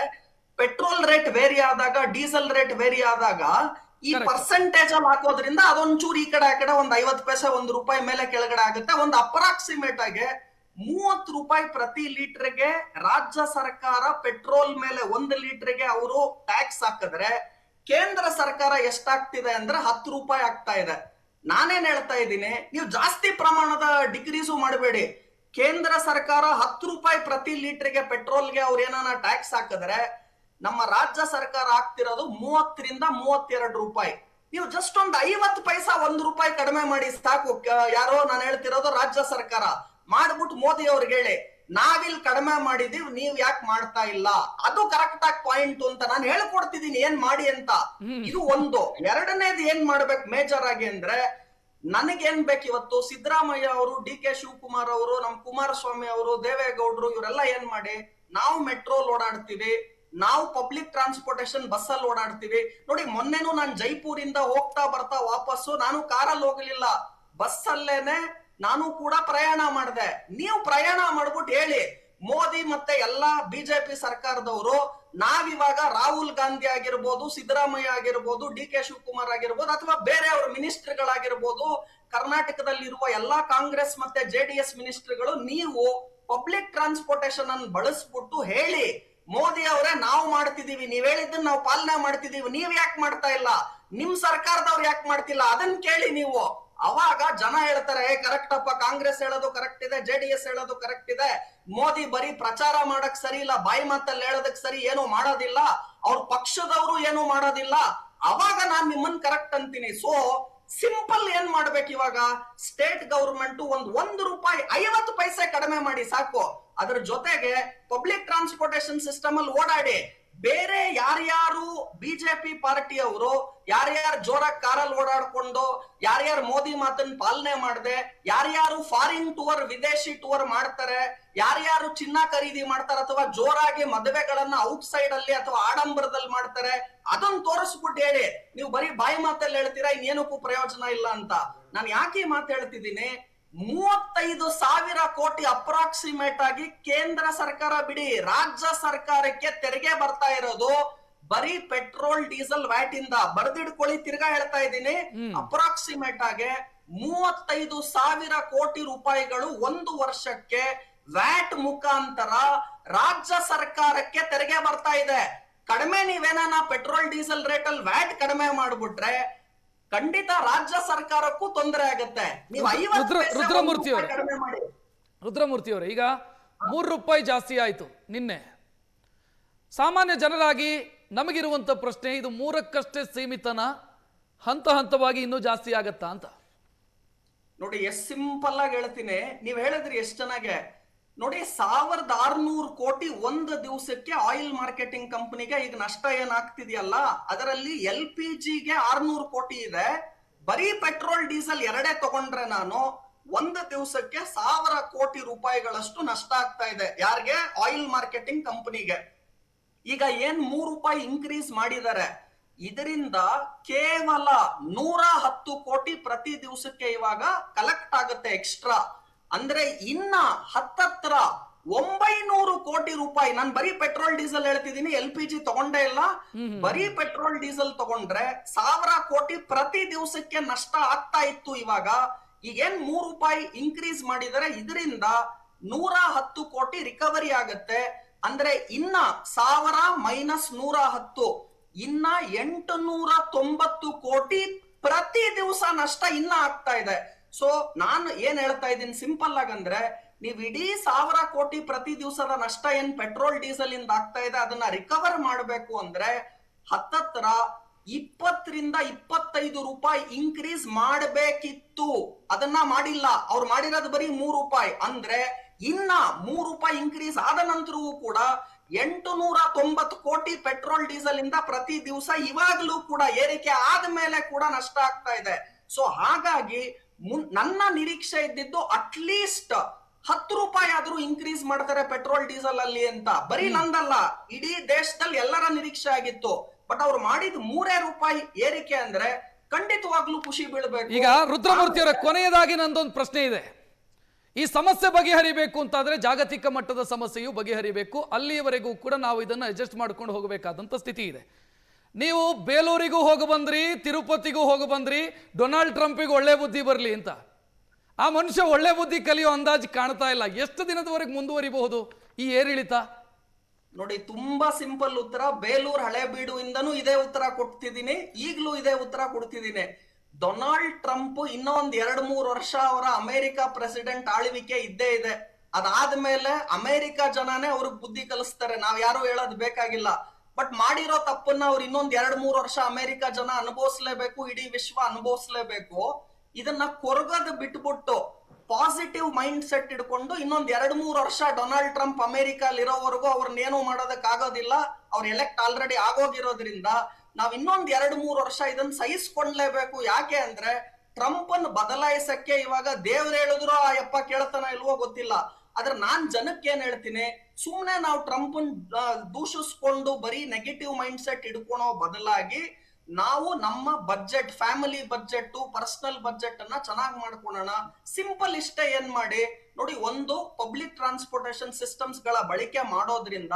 ಪೆಟ್ರೋಲ್ ರೇಟ್ ವೇರಿ ಆದಾಗ, ಡೀಸೆಲ್ ರೇಟ್ ವೇರಿ ಆದಾಗ ಈ ಪರ್ಸೆಂಟೇಜ್ ಅಲ್ಲಿ ಹಾಕೋದ್ರಿಂದ ಅದೊಂಚೂರು ಈ ಕಡೆ ಆ ಕಡೆ ಒಂದು 50 ಪೈಸೆ, 1 ರೂಪಾಯಿ ಮೇಲೆ ಕೆಳಗಡೆ ಆಗುತ್ತೆ. ಒಂದು ಅಪ್ರಾಕ್ಸಿಮೇಟ್ ಆಗಿ 30 ರೂಪಾಯಿ ಪ್ರತಿ ಲೀಟರ್ಗೆ ರಾಜ್ಯ ಸರ್ಕಾರ ಪೆಟ್ರೋಲ್ ಮೇಲೆ 1 ಲೀಟರ್ಗೆ ಅವರು ಟ್ಯಾಕ್ಸ್ ಹಾಕಿದ್ರೆ, ಕೇಂದ್ರ ಸರ್ಕಾರ ಎಷ್ಟಾಗ್ತಿದೆ ಅಂದ್ರೆ 10 ರೂಪಾಯಿ ಆಗ್ತಾ ಇದೆ. ನಾನೇನ್ ಹೇಳ್ತಾ ಇದ್ದೀನಿ, ನೀವು ಜಾಸ್ತಿ ಪ್ರಮಾಣದ ಡಿಕ್ರೀಸು ಮಾಡಬೇಡಿ. ಕೇಂದ್ರ ಸರ್ಕಾರ 10 ರೂಪಾಯಿ ಪ್ರತಿ ಲೀಟರ್ಗೆ ಪೆಟ್ರೋಲ್ಗೆ ಅವ್ರು ಏನಾನ ಟ್ಯಾಕ್ಸ್ ಹಾಕಿದ್ರೆ, ನಮ್ಮ ರಾಜ್ಯ ಸರ್ಕಾರ ಆಗ್ತಿರೋದು 30 ರಿಂದ 32 ರೂಪಾಯಿ. ನೀವು ಜಸ್ಟ್ ಒಂದು 50 ಪೈಸಾ, 1 ರೂಪಾಯಿ ಕಡಿಮೆ ಮಾಡಿ ಸಾಕು. ಯಾರೋ ನಾನು ಹೇಳ್ತಿರೋದು ರಾಜ್ಯ ಸರ್ಕಾರ ಮಾಡ್ಬಿಟ್ಟು ಮೋದಿ ಅವ್ರಿಗೆ ಹೇಳಿ, ನಾವಿಲ್ಲಿ ಕಡಿಮೆ ಮಾಡಿದೀವಿ, ನೀವ್ ಯಾಕೆ ಮಾಡ್ತಾ ಇಲ್ಲ, ಅದು ಕರೆಕ್ಟ್ ಆಗಿ ಪಾಯಿಂಟ್ ಅಂತ ನಾನು ಹೇಳ್ಕೊಡ್ತಿದ್ದೀನಿ ಏನ್ ಮಾಡಿ ಅಂತ. ಇದು ಒಂದು. ಎರಡನೇದು ಏನ್ ಮಾಡ್ಬೇಕು ಮೇಜರ್ ಆಗಿ ಅಂದ್ರೆ, ನನಗೇನ್ ಬೇಕು ಇವತ್ತು, ಸಿದ್ದರಾಮಯ್ಯ ಅವರು, DK ಶಿವಕುಮಾರ್ ಅವರು, ನಮ್ ಕುಮಾರಸ್ವಾಮಿ ಅವರು, ದೇವೇಗೌಡರು, ಇವರೆಲ್ಲ ಏನ್ ಮಾಡಿ, ನಾವು ಮೆಟ್ರೋಲ್ ಓಡಾಡ್ತೀವಿ, ನಾವು ಪಬ್ಲಿಕ್ ಟ್ರಾನ್ಸ್ಪೋರ್ಟೇಶನ್ ಬಸ್ ಅಲ್ಲಿ ಓಡಾಡ್ತೀವಿ. ನೋಡಿ, ಮೊನ್ನೆನೂ ನಾನು ಜೈಪುರಿಂದ ಹೋಗ್ತಾ ಬರ್ತಾ ವಾಪಸ್ಸು ನಾನು ಕಾರಲ್ಲಿ ಹೋಗ್ಲಿಲ್ಲ, ಬಸ್ ಅಲ್ಲೇನೆ ನಾನು ಕೂಡ ಪ್ರಯಾಣ ಮಾಡಿದೆ. ನೀವು ಪ್ರಯಾಣ ಮಾಡ್ಬಿಟ್ಟು ಹೇಳಿ, ಮೋದಿ ಮತ್ತೆ ಎಲ್ಲಾ ಬಿಜೆಪಿ ಸರ್ಕಾರದವರು ನಾವಿವಾಗ ರಾಹುಲ್ ಗಾಂಧಿ ಆಗಿರ್ಬೋದು, ಸಿದ್ದರಾಮಯ್ಯ ಆಗಿರ್ಬೋದು, DK ಶಿವಕುಮಾರ್ ಆಗಿರ್ಬೋದು, ಅಥವಾ ಬೇರೆ ಅವ್ರ ಮಿನಿಸ್ಟರ್ಗಳಾಗಿರ್ಬೋದು, ಕರ್ನಾಟಕದಲ್ಲಿರುವ ಎಲ್ಲಾ ಕಾಂಗ್ರೆಸ್ ಮತ್ತೆ JDS ಮಿನಿಸ್ಟರ್ಗಳು, ನೀವು ಪಬ್ಲಿಕ್ ಟ್ರಾನ್ಸ್ಪೋರ್ಟೇಶನ್ ಅನ್ನು ಬಳಸ್ಬಿಟ್ಟು ಹೇಳಿ, ಮೋದಿ ಅವರೇ ನಾವು ಮಾಡ್ತಿದೀವಿ, ನೀವ್ ಹೇಳಿದ್ದನ್ನ ನಾವು ಪಾಲನೆ ಮಾಡ್ತಿದೀವಿ, ನೀವ್ ಯಾಕೆ ಮಾಡ್ತಾ ಇಲ್ಲ, ನಿಮ್ ಸರ್ಕಾರದವ್ರು ಯಾಕೆ ಮಾಡ್ತಿಲ್ಲ, ಅದನ್ನ ಕೇಳಿ ನೀವು. ಅವಾಗ ಜನ ಹೇಳ್ತಾರೆ ಕರೆಕ್ಟ್ ಅಪ್ಪ, ಕಾಂಗ್ರೆಸ್ ಹೇಳೋದು ಕರೆಕ್ಟ್ ಇದೆ, JDS ಹೇಳೋದು ಕರೆಕ್ಟ್ ಇದೆ, ಮೋದಿ ಬರೀ ಪ್ರಚಾರ ಮಾಡಕ್ ಸರಿ ಇಲ್ಲ, ಬಾಯಿ ಮಾತಲ್ಲಿ ಹೇಳೋದಕ್ ಸರಿ ಏನು ಮಾಡೋದಿಲ್ಲ, ಅವ್ರ ಪಕ್ಷದವರು ಏನು ಮಾಡೋದಿಲ್ಲ, ಅವಾಗ ನಾನ್ ನಿಮ್ಮನ್ ಕರೆಕ್ಟ್ ಅಂತೀನಿ. ಸೊ ಸಿಂಪಲ್ ಏನ್ ಮಾಡ್ಬೇಕು ಇವಾಗ, ಸ್ಟೇಟ್ ಗವರ್ಮೆಂಟ್ ಒಂದು ರೂಪಾಯಿ 50 ಪೈಸೆ ಕಡಿಮೆ ಮಾಡಿ ಸಾಕು. ಅದ್ರ ಜೊತೆಗೆ ಪಬ್ಲಿಕ್ ಟ್ರಾನ್ಸ್ಪೋರ್ಟೇಶನ್ ಸಿಸ್ಟಮ್ ಅಲ್ಲಿ ಓಡಾಡಿ. ಬೇರೆ ಯಾರ್ಯಾರು ಬಿಜೆಪಿ ಪಾರ್ಟಿಯವರು ಯಾರ್ಯಾರು ಜೋರಾಗಿ ಕಾರಲ್ಲಿ ಓಡಾಡ್ಕೊಂಡು ಯಾರ್ಯಾರು ಮೋದಿ ಮಾತನ್ನ ಪಾಲನೆ ಮಾಡದೆ, ಯಾರ್ಯಾರು ಫಾರಿನ್ ಟೂರ್ ವಿದೇಶಿ ಟೂರ್ ಮಾಡ್ತಾರೆ, ಯಾರ್ಯಾರು ಚಿನ್ನ ಖರೀದಿ ಮಾಡ್ತಾರೆ ಅಥವಾ ಜೋರಾಗಿ ಮದುವೆಗಳನ್ನ ಔಟ್ ಸೈಡ್ ಅಲ್ಲಿ ಅಥವಾ ಆಡಂಬರದಲ್ಲಿ ಮಾಡ್ತಾರೆ, ಅದನ್ನ ತೋರಿಸ್ಬಿಟ್ಟು ಹೇಳಿ. ನೀವು ಬರೀ ಬಾಯಿ ಮಾತಲ್ಲಿ ಹೇಳ್ತೀರಾ ಇನ್ನೇನಕ್ಕೂ ಪ್ರಯೋಜನ ಇಲ್ಲ ಅಂತ. ನಾನು ಯಾಕೆ ಈ ಮಾತು ಹೇಳ್ತಿದ್ದೀನಿ, 35,000 ಕೋಟಿ ಅಪ್ರಾಕ್ಸಿಮೇಟ್ ಆಗಿ ಕೇಂದ್ರ ಸರ್ಕಾರ ಬಿಡಿ ರಾಜ್ಯ ಸರ್ಕಾರಕ್ಕೆ ತೆರಿಗೆ ಬರ್ತಾ ಇರೋದು ಬರೀ ಪೆಟ್ರೋಲ್ ಡೀಸೆಲ್ ವ್ಯಾಟ್ ಇಂದ. ಬರ್ದಿಡ್ಕೊಳ್ಳಿ, ತಿರ್ಗಾ ಹೇಳ್ತಾ ಇದ್ದೀನಿ, ಅಪ್ರಾಕ್ಸಿಮೇಟ್ ಆಗಿ 35,000 ಕೋಟಿ ರೂಪಾಯಿಗಳು ಒಂದು ವರ್ಷಕ್ಕೆ ವ್ಯಾಟ್ ಮುಖಾಂತರ ರಾಜ್ಯ ಸರ್ಕಾರಕ್ಕೆ ತೆರಿಗೆ ಬರ್ತಾ ಇದೆ. ಕಡಿಮೆ ನೀವೇನ ಪೆಟ್ರೋಲ್ ಡೀಸೆಲ್ ರೇಟ್ ಅಲ್ಲಿ ವ್ಯಾಟ್ ಕಡಿಮೆ ಮಾಡ್ಬಿಟ್ರೆ ಖಂಡಿತ ರಾಜ್ಯ ಸರ್ಕಾರಕ್ಕೂ ತೊಂದರೆ ಆಗುತ್ತೆ. ನೀವು ರುದ್ರಮೂರ್ತಿ ಅವರೇ, ಈಗ 3 ರೂಪಾಯಿ ಜಾಸ್ತಿ ಆಯ್ತು ನಿನ್ನೆ. ಸಾಮಾನ್ಯ ಜನರಾಗಿ ನಮಗಿರುವಂತ ಪ್ರಶ್ನೆ, ಇದು 3ಕ್ಕಷ್ಟೇ ಸೀಮಿತನ, ಹಂತ ಹಂತವಾಗಿ ಇನ್ನೂ ಜಾಸ್ತಿ ಆಗತ್ತಾ ಅಂತ? ನೋಡಿ, ಎಷ್ಟ್ ಸಿಂಪಲ್ ಆಗಿ ಹೇಳ್ತೀನಿ. ನೀವ್ ಹೇಳಿದ್ರಿ ಎಷ್ಟ್ ಚೆನ್ನಾಗೆ. ನೋಡಿ, 1600 ಕೋಟಿ ಒಂದು ದಿವಸಕ್ಕೆ ಆಯಿಲ್ ಮಾರ್ಕೆಟಿಂಗ್ ಕಂಪನಿಗೆ ಈಗ ನಷ್ಟ ಏನಾಗ್ತಿದೆಯಲ್ಲ, ಅದರಲ್ಲಿ LPGಗೆ 600 ಕೋಟಿ ಇದೆ. ಬರೀ ಪೆಟ್ರೋಲ್ ಡೀಸೆಲ್ ಎರಡೇ ತಗೊಂಡ್ರೆ ನಾನು ಒಂದು ದಿವಸಕ್ಕೆ 1000 ಕೋಟಿ ರೂಪಾಯಿಗಳಷ್ಟು ನಷ್ಟ ಆಗ್ತಾ ಇದೆ. ಯಾರಿಗೆ? ಆಯಿಲ್ ಮಾರ್ಕೆಟಿಂಗ್ ಕಂಪನಿಗೆ. ಈಗ ಏನ್ 3 ರೂಪಾಯಿ ಇನ್ಕ್ರೀಸ್ ಮಾಡಿದ್ದಾರೆ, ಇದರಿಂದ ಕೇವಲ 110 ಕೋಟಿ ಪ್ರತಿ ದಿವಸಕ್ಕೆ ಇವಾಗ ಕಲೆಕ್ಟ್ ಆಗುತ್ತೆ ಎಕ್ಸ್ಟ್ರಾ. ಅಂದ್ರೆ ಇನ್ನ ಹತ್ತತ್ರ 900 ಕೋಟಿ ರೂಪಾಯಿ. ನಾನು ಬರೀ ಪೆಟ್ರೋಲ್ ಡೀಸೆಲ್ ಹೇಳ್ತಿದ್ದೀನಿ, LPG ತಗೊಂಡೇ ಇಲ್ಲ. ಬರೀ ಪೆಟ್ರೋಲ್ ಡೀಸೆಲ್ ತಗೊಂಡ್ರೆ 1000 ಕೋಟಿ ಪ್ರತಿ ದಿವಸಕ್ಕೆ ನಷ್ಟ ಆಗ್ತಾ ಇತ್ತು. ಇವಾಗ ಈಗೇನ್ 3 ರೂಪಾಯಿ ಇನ್ಕ್ರೀಸ್ ಮಾಡಿದರೆ ಇದರಿಂದ 110 ಕೋಟಿ ರಿಕವರಿ ಆಗತ್ತೆ. ಅಂದ್ರೆ ಇನ್ನ 1000 ಮೈನಸ್ 110 ಇನ್ನ 890 ಕೋಟಿ ಪ್ರತಿ ದಿವಸ ನಷ್ಟ ಇನ್ನ ಆಗ್ತಾ ಇದೆ. ಸೊ ನಾನು ಏನ್ ಹೇಳ್ತಾ ಇದ್ದೀನಿ ಸಿಂಪಲ್ ಆಗಂದ್ರೆ, ನೀವ್ ಇಡೀ 1000 ಕೋಟಿ ಪ್ರತಿ ದಿವಸದ ನಷ್ಟ ಏನ್ ಪೆಟ್ರೋಲ್ ಡೀಸೆಲ್ ಇಂದ ಆಗ್ತಾ ಇದೆ ಅದನ್ನ ರಿಕವರ್ ಮಾಡಬೇಕು ಅಂದ್ರೆ ಹತ್ತತ್ರ 20 ರಿಂದ 25 ರೂಪಾಯಿ ಇನ್ಕ್ರೀಸ್ ಮಾಡಬೇಕಿತ್ತು. ಅದನ್ನ ಮಾಡಿಲ್ಲ. ಅವ್ರು ಮಾಡಿರೋದು ಬರೀ 3 ರೂಪಾಯಿ. ಅಂದ್ರೆ ಇನ್ನ 3 ರೂಪಾಯಿ ಇನ್ಕ್ರೀಸ್ ಆದ ನಂತರವೂ ಕೂಡ 890 ಕೋಟಿ ಪೆಟ್ರೋಲ್ ಡೀಸೆಲ್ ಇಂದ ಪ್ರತಿ ದಿವಸ ಇವಾಗ್ಲೂ ಕೂಡ ಏರಿಕೆ ಆದ್ಮೇಲೆ ಕೂಡ ನಷ್ಟ ಆಗ್ತಾ ಇದೆ. ಸೊ ಹಾಗಾಗಿ ನನ್ನ ನಿರೀಕ್ಷೆ ಇದ್ದಿದ್ದು ಅಟ್ಲೀಸ್ಟ್ 10 ರೂಪಾಯಿ ಆದ್ರೂ ಇನ್ಕ್ರೀಸ್ ಮಾಡ್ತಾರೆ ಪೆಟ್ರೋಲ್ ಡೀಸೆಲ್ ಅಲ್ಲಿ ಅಂತ. ಬರೀ ನಂದಲ್ಲ, ಇಡೀ ದೇಶದಲ್ಲಿ ಎಲ್ಲರ ನಿರೀಕ್ಷೆ ಆಗಿತ್ತು. ಬಟ್ ಅವ್ರು ಮಾಡಿದ 3 ರೂಪಾಯಿ ಏರಿಕೆ ಅಂದ್ರೆ ಖಂಡಿತವಾಗ್ಲೂ ಖುಷಿ ಬೀಳ್ಬೇಕು. ಈಗ ರುದ್ರಮೂರ್ತಿ ಅವರ ಕೊನೆಯದಾಗಿ ನಂದೊಂದು ಪ್ರಶ್ನೆ ಇದೆ. ಈ ಸಮಸ್ಯೆ ಬಗೆಹರಿಬೇಕು ಅಂತಾದ್ರೆ ಜಾಗತಿಕ ಮಟ್ಟದ ಸಮಸ್ಯೆಯು ಬಗೆಹರಿಬೇಕು. ಅಲ್ಲಿಯವರೆಗೂ ಕೂಡ ನಾವು ಇದನ್ನ ಅಡ್ಜಸ್ಟ್ ಮಾಡ್ಕೊಂಡು ಹೋಗಬೇಕಾದಂತ ಸ್ಥಿತಿ ಇದೆ. ನೀವು ಬೇಲೂರಿಗೂ ಹೋಗಿ ಬಂದ್ರಿ, ತಿರುಪತಿಗೂ ಹೋಗಿ ಬಂದ್ರಿ, ಡೊನಾಲ್ಡ್ ಟ್ರಂಪಿಗೆ ಒಳ್ಳೆ ಬುದ್ಧಿ ಬರಲಿ ಅಂತ. ಆ ಮನುಷ್ಯ ಒಳ್ಳೆ ಬುದ್ಧಿ ಕಲಿಯೋ ಅಂದಾಜು ಕಾಣ್ತಾ ಇಲ್ಲ. ಎಷ್ಟು ದಿನದವರೆಗೆ ಮುಂದುವರಿಬಹುದು ಈ ಏರಿಳಿತ? ನೋಡಿ, ತುಂಬಾ ಸಿಂಪಲ್ ಉತ್ತರ. ಬೇಲೂರು ಹಳೆಬೀಡು ಇಂದನೂ ಇದೇ ಉತ್ತರ ಕೊಡ್ತಿದ್ದೀನಿ, ಈಗಲೂ ಇದೇ ಉತ್ತರ ಕೊಡ್ತಿದ್ದೀನಿ. ಡೊನಾಲ್ಡ್ ಟ್ರಂಪ್ ಇನ್ನೊಂದ್ 2-3 ವರ್ಷ ಅವರ ಅಮೆರಿಕ ಪ್ರೆಸಿಡೆಂಟ್ ಆಳ್ವಿಕೆ ಇದ್ದೇ ಇದೆ. ಅದಾದ್ಮೇಲೆ ಅಮೆರಿಕ ಜನನೇ ಅವ್ರಿಗೆ ಬುದ್ಧಿ ಕಲಿಸ್ತಾರೆ. ನಾವ್ ಯಾರು ಹೇಳೋದ್ ಬೇಕಾಗಿಲ್ಲ. ಬಟ್ ಮಾಡಿರೋ ತಪ್ಪನ್ನ ಅವ್ರು ಇನ್ನೊಂದ್ 2-3 ವರ್ಷ ಅಮೆರಿಕ ಜನ ಅನುಭವಿಸ್ಲೇಬೇಕು, ಇಡೀ ವಿಶ್ವ ಅನುಭವಿಸ್ಲೇಬೇಕು. ಇದನ್ನ ಕೊರಗದ್ ಬಿಟ್ಬಿಟ್ಟು ಪಾಸಿಟಿವ್ ಮೈಂಡ್ ಸೆಟ್ ಇಟ್ಕೊಂಡು ಇನ್ನೊಂದ್ 2-3 ವರ್ಷ ಡೊನಾಲ್ಡ್ ಟ್ರಂಪ್ ಅಮೆರಿಕಲ್ಲಿ ಇರೋವರೆಗೂ ಅವ್ರನ್ನೇನು ಮಾಡೋದಕ್ ಆಗೋದಿಲ್ಲ. ಅವ್ರ ಎಲೆಕ್ಟ್ ಆಲ್ರೆಡಿ ಆಗೋಗಿರೋದ್ರಿಂದ ನಾವ್ ಇನ್ನೊಂದ್ 2-3 ವರ್ಷ ಇದನ್ನ ಸಹಿಸ್ಕೊಂಡ್ಲೇಬೇಕು. ಯಾಕೆ ಅಂದ್ರೆ ಟ್ರಂಪ್ ಬದಲಾಯಿಸಕ್ಕೆ ಇವಾಗ ದೇವ್ರು ಹೇಳಿದ್ರು ಆ ಯಪ್ಪ ಕೇಳ್ತಾನ ಇಲ್ವೋ ಗೊತ್ತಿಲ್ಲ. ಆದ್ರೆ ನಾನ್ ಜನಕ್ಕೆ ಏನ್ ಹೇಳ್ತೀನಿ, ಸುಮ್ನೆ ನಾವು ಟ್ರಂಪ್ ದೂಷಿಸ್ಕೊಂಡು ಬರೀ ನೆಗೆಟಿವ್ ಮೈಂಡ್ ಸೆಟ್ ಇಡ್ಕೊಳೋ ಬದಲಾಗಿ ನಾವು ನಮ್ಮ budget, family budget, personal budget ಅನ್ನ ಚೆನ್ನಾಗಿ ಮಾಡ್ಕೊಳ್ಳೋಣ. ಸಿಂಪಲ್ ಇಷ್ಟೇ. ಏನ್ ಮಾಡಿ ನೋಡಿ, ಒಂದು ಪಬ್ಲಿಕ್ ಟ್ರಾನ್ಸ್ಪೋರ್ಟೇಶನ್ ಸಿಸ್ಟಮ್ಸ್ ಗಳ ಬಳಕೆ ಮಾಡೋದ್ರಿಂದ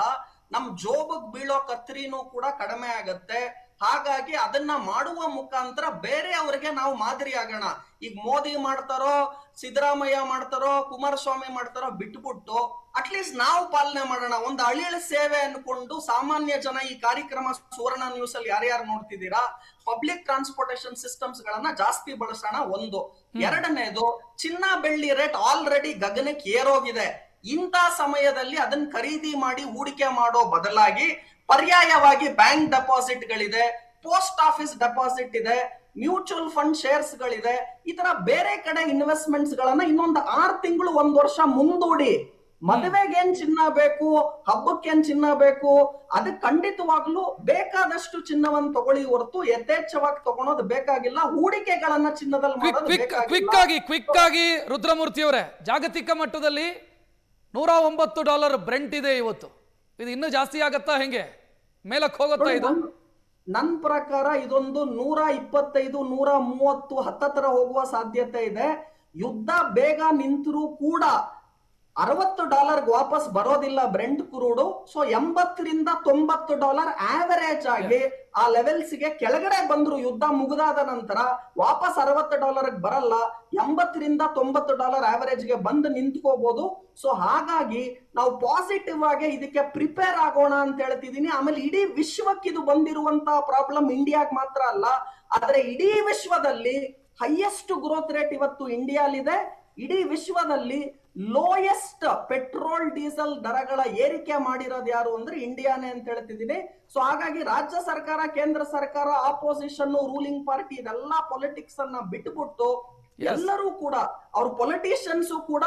ನಮ್ ಜೋಬಗ್ ಬೀಳೋ ಕತ್ರಿನೂ ಕೂಡ ಕಡಿಮೆ ಆಗತ್ತೆ. ಹಾಗಾಗಿ ಅದನ್ನ ಮಾಡುವ ಮುಖಾಂತರ ಬೇರೆ ಅವರಿಗೆ ನಾವು ಮಾದರಿ ಆಗೋಣ. ಈಗ ಮೋದಿ ಮಾಡ್ತಾರೋ, ಸಿದ್ದರಾಮಯ್ಯ ಮಾಡ್ತಾರೋ, ಕುಮಾರಸ್ವಾಮಿ ಮಾಡ್ತಾರೋ ಬಿಟ್ಬಿಟ್ಟು ಅಟ್ಲೀಸ್ಟ್ ನಾವು ಪಾಲನೆ ಮಾಡೋಣ. ಒಂದು ಅಳಿಲ ಸೇವೆ ಅನ್ಕೊಂಡು ಸಾಮಾನ್ಯ ಜನ ಈ ಕಾರ್ಯಕ್ರಮ ಸುವರ್ಣ ನ್ಯೂಸ್ ಅಲ್ಲಿ ಯಾರ್ಯಾರು ನೋಡ್ತಿದ್ದೀರಾ ಪಬ್ಲಿಕ್ ಟ್ರಾನ್ಸ್ಪೋರ್ಟೇಷನ್ ಸಿಸ್ಟಮ್ಸ್ ಗಳನ್ನ ಜಾಸ್ತಿ ಬಳಸೋಣ. ಒಂದು. ಎರಡನೇದು, ಚಿನ್ನ ಬೆಳ್ಳಿ ರೇಟ್ ಆಲ್ರೆಡಿ ಗಗನಕ್ಕೆ ಏರೋಗಿದೆ. ಇಂಥ ಸಮಯದಲ್ಲಿ ಅದನ್ನ ಖರೀದಿ ಮಾಡಿ ಹೂಡಿಕೆ ಮಾಡೋ ಬದಲಾಗಿ ಪರ್ಯಾಯವಾಗಿ ಬ್ಯಾಂಕ್ ಡೆಪಾಸಿಟ್ ಗಳಿದೆ, ಪೋಸ್ಟ್ ಆಫೀಸ್ ಡೆಪಾಸಿಟ್ ಇದೆ, ಮ್ಯೂಚುವಲ್ ಫಂಡ್ ಶೇರ್ಸ್ ಗಳಿದೆ, ಈ ತರ ಬೇರೆ ಕಡೆ ಇನ್ವೆಸ್ಟ್ಮೆಂಟ್ಸ್ ಗಳನ್ನ ಇನ್ನೊಂದು 6 ತಿಂಗಳು 1 ವರ್ಷ ಮುಂದೂಡಿ. ಮದುವೆಗೇನ್ ಚಿನ್ನ ಬೇಕು, ಹಬ್ಬಕ್ಕೇನ್ ಚಿನ್ನ ಬೇಕು, ಅದಕ್ಕೆ ಖಂಡಿತವಾಗ್ಲೂ ಬೇಕಾದಷ್ಟು ಚಿನ್ನವನ್ನು ತಗೊಳ್ಳಿ ಹೊರತು ಯಥೇಚ್ಛವಾಗಿ ತಗೊಳೋದು ಬೇಕಾಗಿಲ್ಲ. ಹೂಡಿಕೆಗಳನ್ನ ಚಿನ್ನದಲ್ಲಿ ಮಾಡೋದು ಬೇಕಾಗಿಲ್ಲ. ಕ್ವಿಕ್ ಆಗಿ ರುದ್ರಮೂರ್ತಿ ಅವರೇ, ಜಾಗತಿಕ ಮಟ್ಟದಲ್ಲಿ $109 ಬ್ರೆಂಟ್ ಇದೆ ಇವತ್ತು. ಇದು ಇನ್ನೂ ಜಾಸ್ತಿ ಆಗತ್ತಾ, ಹೆಂಗೆ ಮೇಲಕ್ಕೆ ಹೋಗುತ್ತಾ ಇದು? ನನ್ನ ಪ್ರಕಾರ ಇದೊಂದು 125, 130 ಹತ್ತತ್ರ ಹೋಗುವ ಸಾಧ್ಯತೆ ಇದೆ. ಯುದ್ಧ ಬೇಗ ನಿಂತರೂ ಕೂಡ $60 ವಾಪಸ್ ಬರೋದಿಲ್ಲ ಬ್ರೆಂಟ್ ಕ್ರೂಡು. ಸೊ $80-90 ಆವರೇಜ್ ಆಗಿ ಆ ಲೆವೆಲ್ಸ್ ಗೆ ಕೆಳಗಡೆ ಬಂದ್ರು ಯುದ್ಧ ಮುಗಿದಾದ ನಂತರ ವಾಪಸ್ $60 ಬರಲ್ಲ, $80-90 ಆವರೇಜ್ ಗೆ ಬಂದು ನಿಂತ್ಕೋಬಹುದು. ಸೊ ಹಾಗಾಗಿ ನಾವು ಪಾಸಿಟಿವ್ ಆಗಿ ಇದಕ್ಕೆ ಪ್ರಿಪೇರ್ ಆಗೋಣ ಅಂತ ಹೇಳ್ತಿದೀನಿ. ಆಮೇಲೆ ಇಡೀ ವಿಶ್ವಕ್ಕೆ ಇದು ಬಂದಿರುವಂತಹ ಪ್ರಾಬ್ಲಮ್ ಇಂಡಿಯಾಗ್ ಮಾತ್ರ ಅಲ್ಲ, ಆದ್ರೆ ಇಡೀ ವಿಶ್ವದಲ್ಲಿ ಹೈಯೆಸ್ಟ್ ಗ್ರೋತ್ ರೇಟ್ ಇವತ್ತು ಇಂಡಿಯಾಲಿದೆ. ಇಡೀ ವಿಶ್ವದಲ್ಲಿ ಲೋಯೆಸ್ಟ್ ಪೆಟ್ರೋಲ್ ಡೀಸೆಲ್ ದರಗಳ ಏರಿಕೆ ಮಾಡಿರೋದು ಯಾರು ಅಂದ್ರೆ ಇಂಡಿಯಾನೇ ಅಂತ ಹೇಳ್ತಿದ್ದೀನಿ. ಸೊ ಹಾಗಾಗಿ ರಾಜ್ಯ ಸರ್ಕಾರ, ಕೇಂದ್ರ ಸರ್ಕಾರ, ಆಪೋಸಿಷನ್, ರೂಲಿಂಗ್ ಪಾರ್ಟಿ ಇದೆಲ್ಲ ಪೊಲಿಟಿಕ್ಸ್ ಅನ್ನ ಬಿಟ್ಬಿಟ್ಟು ಎಲ್ಲರೂ ಕೂಡ ಅವ್ರ ಪೊಲಿಟಿಷಿಯನ್ಸ್ ಕೂಡ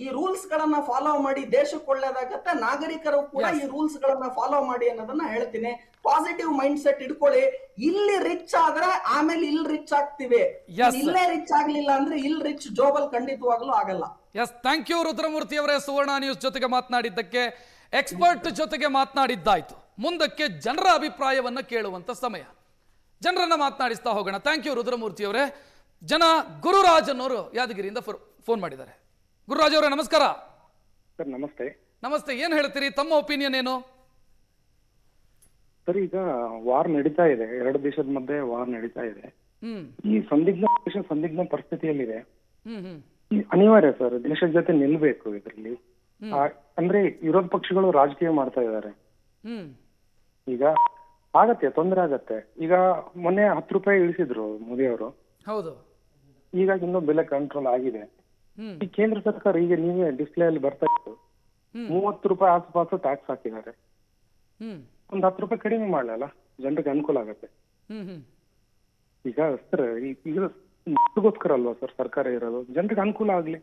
ಈ ರೂಲ್ಸ್ ಗಳನ್ನ ಫಾಲೋ ಮಾಡಿ ದೇಶಕ್ಕೆ ಒಳ್ಳೇದಾಗತ್ತೆ, ನಾಗರಿಕರು ಕೂಡ ಈ ರೂಲ್ಸ್ ಗಳನ್ನ ಫಾಲೋ ಮಾಡಿ ಅನ್ನೋದನ್ನ ಹೇಳ್ತೀನಿ. ಪಾಸಿಟಿವ್ ಮೈಂಡ್ ಸೆಟ್ ಇಟ್ಕೊಳ್ಳಿ. ಇಲ್ಲಿ ರಿಚ್ ಆದ್ರೆ ಆಮೇಲೆ ಇಲ್ಲಿ ರಿಚ್ ಆಗ್ತಿವಿ, ಇಲ್ಲೇ ರಿಚ್ ಆಗ್ಲಿಲ್ಲ ಅಂದ್ರೆ ಇಲ್ಲಿ ರಿಚ್ ಜೋಬಲ್ ಖಂಡಿತವಾಗ್ಲೂ ಆಗಲ್ಲ. ಎಸ್, ಥ್ಯಾಂಕ್ ಯು ರುದ್ರಮೂರ್ತಿ ಅವರೇ. ಸುವರ್ಣ ನ್ಯೂಸ್ ಜೊತೆಗೆ ಮಾತನಾಡಿದ್ದಕ್ಕೆ, ಎಕ್ಸ್ಪರ್ಟ್ ಜೊತೆಗೆ ಮಾತನಾಡಿದ್ದಾಯ್ತು. ಮುಂದಕ್ಕೆ ಜನರ ಅಭಿಪ್ರಾಯವನ್ನ ಕೇಳುವಂತ ಸಮಯ, ಜನರನ್ನ ಮಾತನಾಡಿಸ್ತಾ ಹೋಗೋಣ. ಥ್ಯಾಂಕ್ ಯು ರುದ್ರಮೂರ್ತಿ ಅವರೇ. ಜನ ಗುರುರಾಜ್ ಅನ್ನೋರು ಯಾದಗಿರಿಯಿಂದ ಫೋನ್ ಮಾಡಿದ್ದಾರೆ. ಗುರುರಾಜ್ ಅವರೇ ನಮಸ್ಕಾರ. ಸರ್ ನಮಸ್ತೆ. ನಮಸ್ತೆ, ಏನ್ ಹೇಳ್ತೀರಿ? ತಮ್ಮ ಒಪಿನಿಯನ್ ಏನು? ಸರ್, ಈಗ ವಾರ್ ನಡೀತಾ ಇದೆ, 2 ದೇಶದ ಮಧ್ಯೆ ವಾರ್ ನಡೀತಾ ಇದೆ. ಈ ಸಂದಿಗ್ಧ ಪರಿಸ್ಥಿತಿಯಲ್ಲಿದೆ. ಅನಿವಾರ್ಯ ಸರ್, ದೇಶದ ಜೊತೆ ನಿಲ್ಬೇಕು ಇದರಲ್ಲಿ. ಅಂದ್ರೆ ವಿರೋಧ ಪಕ್ಷಗಳು ರಾಜಕೀಯ ಮಾಡ್ತಾ ಇದ್ದಾರೆ. ಈಗ ಆಗತ್ತೆ, ತೊಂದರೆ ಆಗತ್ತೆ. ಈಗ ಮೊನ್ನೆ 10 ರೂಪಾಯಿ ಇಳಿಸಿದ್ರು ಮೋದಿ ಅವರು. ಹೌದು. ಈಗ ಇನ್ನೂ ಬೆಲೆ ಕಂಟ್ರೋಲ್ ಆಗಿದೆ. ಈ ಕೇಂದ್ರ ಸರ್ಕಾರ ಈಗ ನೀವೇ ಡಿಸ್ಪ್ಲೇ ಅಲ್ಲಿ ಬರ್ತಾ ಇತ್ತು, 30 ರೂಪಾಯಿ ಆಸುಪಾಸು ಟ್ಯಾಕ್ಸ್ ಹಾಕಿದ್ದಾರೆ. ಒಂದ್ 10 ರೂಪಾಯಿ ಕಡಿಮೆ ಮಾಡ್ಲಲ್ಲ, ಜನರಿಗೆ ಅನುಕೂಲ ಆಗತ್ತೆ. ಈಗ ಸರ್, ಈಗ ದುಡ್ಡುಗೋಸ್ಕರ ಅಲ್ವಾ ಸರ್ ಸರ್ಕಾರ ಇರೋದು? ಜನರಿಗೆ ಅನುಕೂಲ ಆಗ್ಲಿ.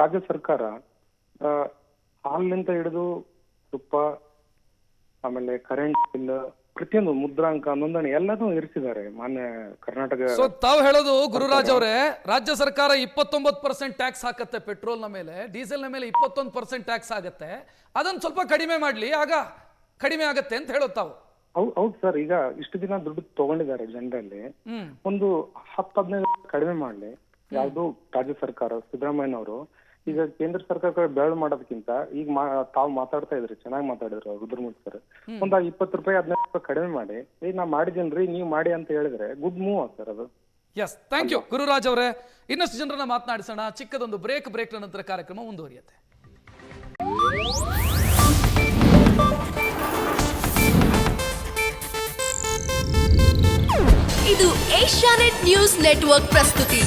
ರಾಜ್ಯ ಸರ್ಕಾರ ಹಾಲಿನಿಂದ ಹಿಡಿದು ತುಪ್ಪ, ಆಮೇಲೆ ಕರೆಂಟ್ ಬಿಲ್, ಪ್ರತಿಯೊಂದು ಮುದ್ರಾಂಕ, ನೋಂದಣಿ ಎಲ್ಲದೂ ಇರಿಸಿದ್ದಾರೆ ಮಾನ್ಯ ಕರ್ನಾಟಕ. ಸೊ ತಾವು ಹೇಳೋದು ಗುರುರಾಜ್ ಅವರೇ, ರಾಜ್ಯ ಸರ್ಕಾರ 29% ಟ್ಯಾಕ್ಸ್ ಹಾಕತ್ತೆ ಪೆಟ್ರೋಲ್ ನ ಮೇಲೆ, ಡೀಸೆಲ್ ನ ಮೇಲೆ 21% ಟ್ಯಾಕ್ಸ್ ಆಗತ್ತೆ. ಅದನ್ನ ಸ್ವಲ್ಪ ಕಡಿಮೆ ಮಾಡ್ಲಿ, ಆಗ ಕಡಿಮೆ ಆಗತ್ತೆ ಅಂತ ಹೇಳೋದು ತಾವು. ಹೌದು ಸರ್. ಈಗ ಇಷ್ಟು ದಿನ ದುಡ್ಡು ತಗೊಂಡಿದ್ದಾರೆ ಜನರಲ್ಲಿ, ಒಂದು 10-15 ಕಡಿಮೆ ಮಾಡ್ಲಿ. ಯಾವ್ದು ರಾಜ್ಯ ಸರ್ಕಾರ ಸಿದ್ದರಾಮಯ್ಯನವರು ಈಗ ಕೇಂದ್ರ ಸರ್ಕಾರ ಬೆಳೆ ಮಾಡೋದಕ್ಕಿಂತ ಈಗ ತಾವು ಮಾತಾಡ್ತಾ ಇದ್ರಿ, ಚೆನ್ನಾಗಿ ಮಾತಾಡಿದ್ರು ರುದ್ರಮೂರ್ತಿ ಸರ್. ಒಂದ್ 20 ರೂಪಾಯಿ 15 ರೂಪಾಯಿ ಕಡಿಮೆ ಮಾಡಿ, ಈಗ ನಾ ಮಾಡಿದೇನ್ರಿ ನೀವು ಮಾಡಿ ಅಂತ ಹೇಳಿದ್ರೆ ಗುಡ್ ಮೂವ್ ಸರ್ ಅದು. ಎಸ್, ಥ್ಯಾಂಕ್ ಯು ಗುರುರಾಜ್ ಅವರೇ. ಇನ್ನಷ್ಟು ಜನರನ್ನ ಮಾತನಾಡಿಸೋಣ. ಚಿಕ್ಕದೊಂದು ಬ್ರೇಕ್ ನಂತರ ಕಾರ್ಯಕ್ರಮ ಮುಂದುವರಿಯುತ್ತೆ. ಇದು ಏಷ್ಯಾನೆಟ್ ನ್ಯೂಸ್ ನೆಟ್ವರ್ಕ್ ಪ್ರಸ್ತುತಿ.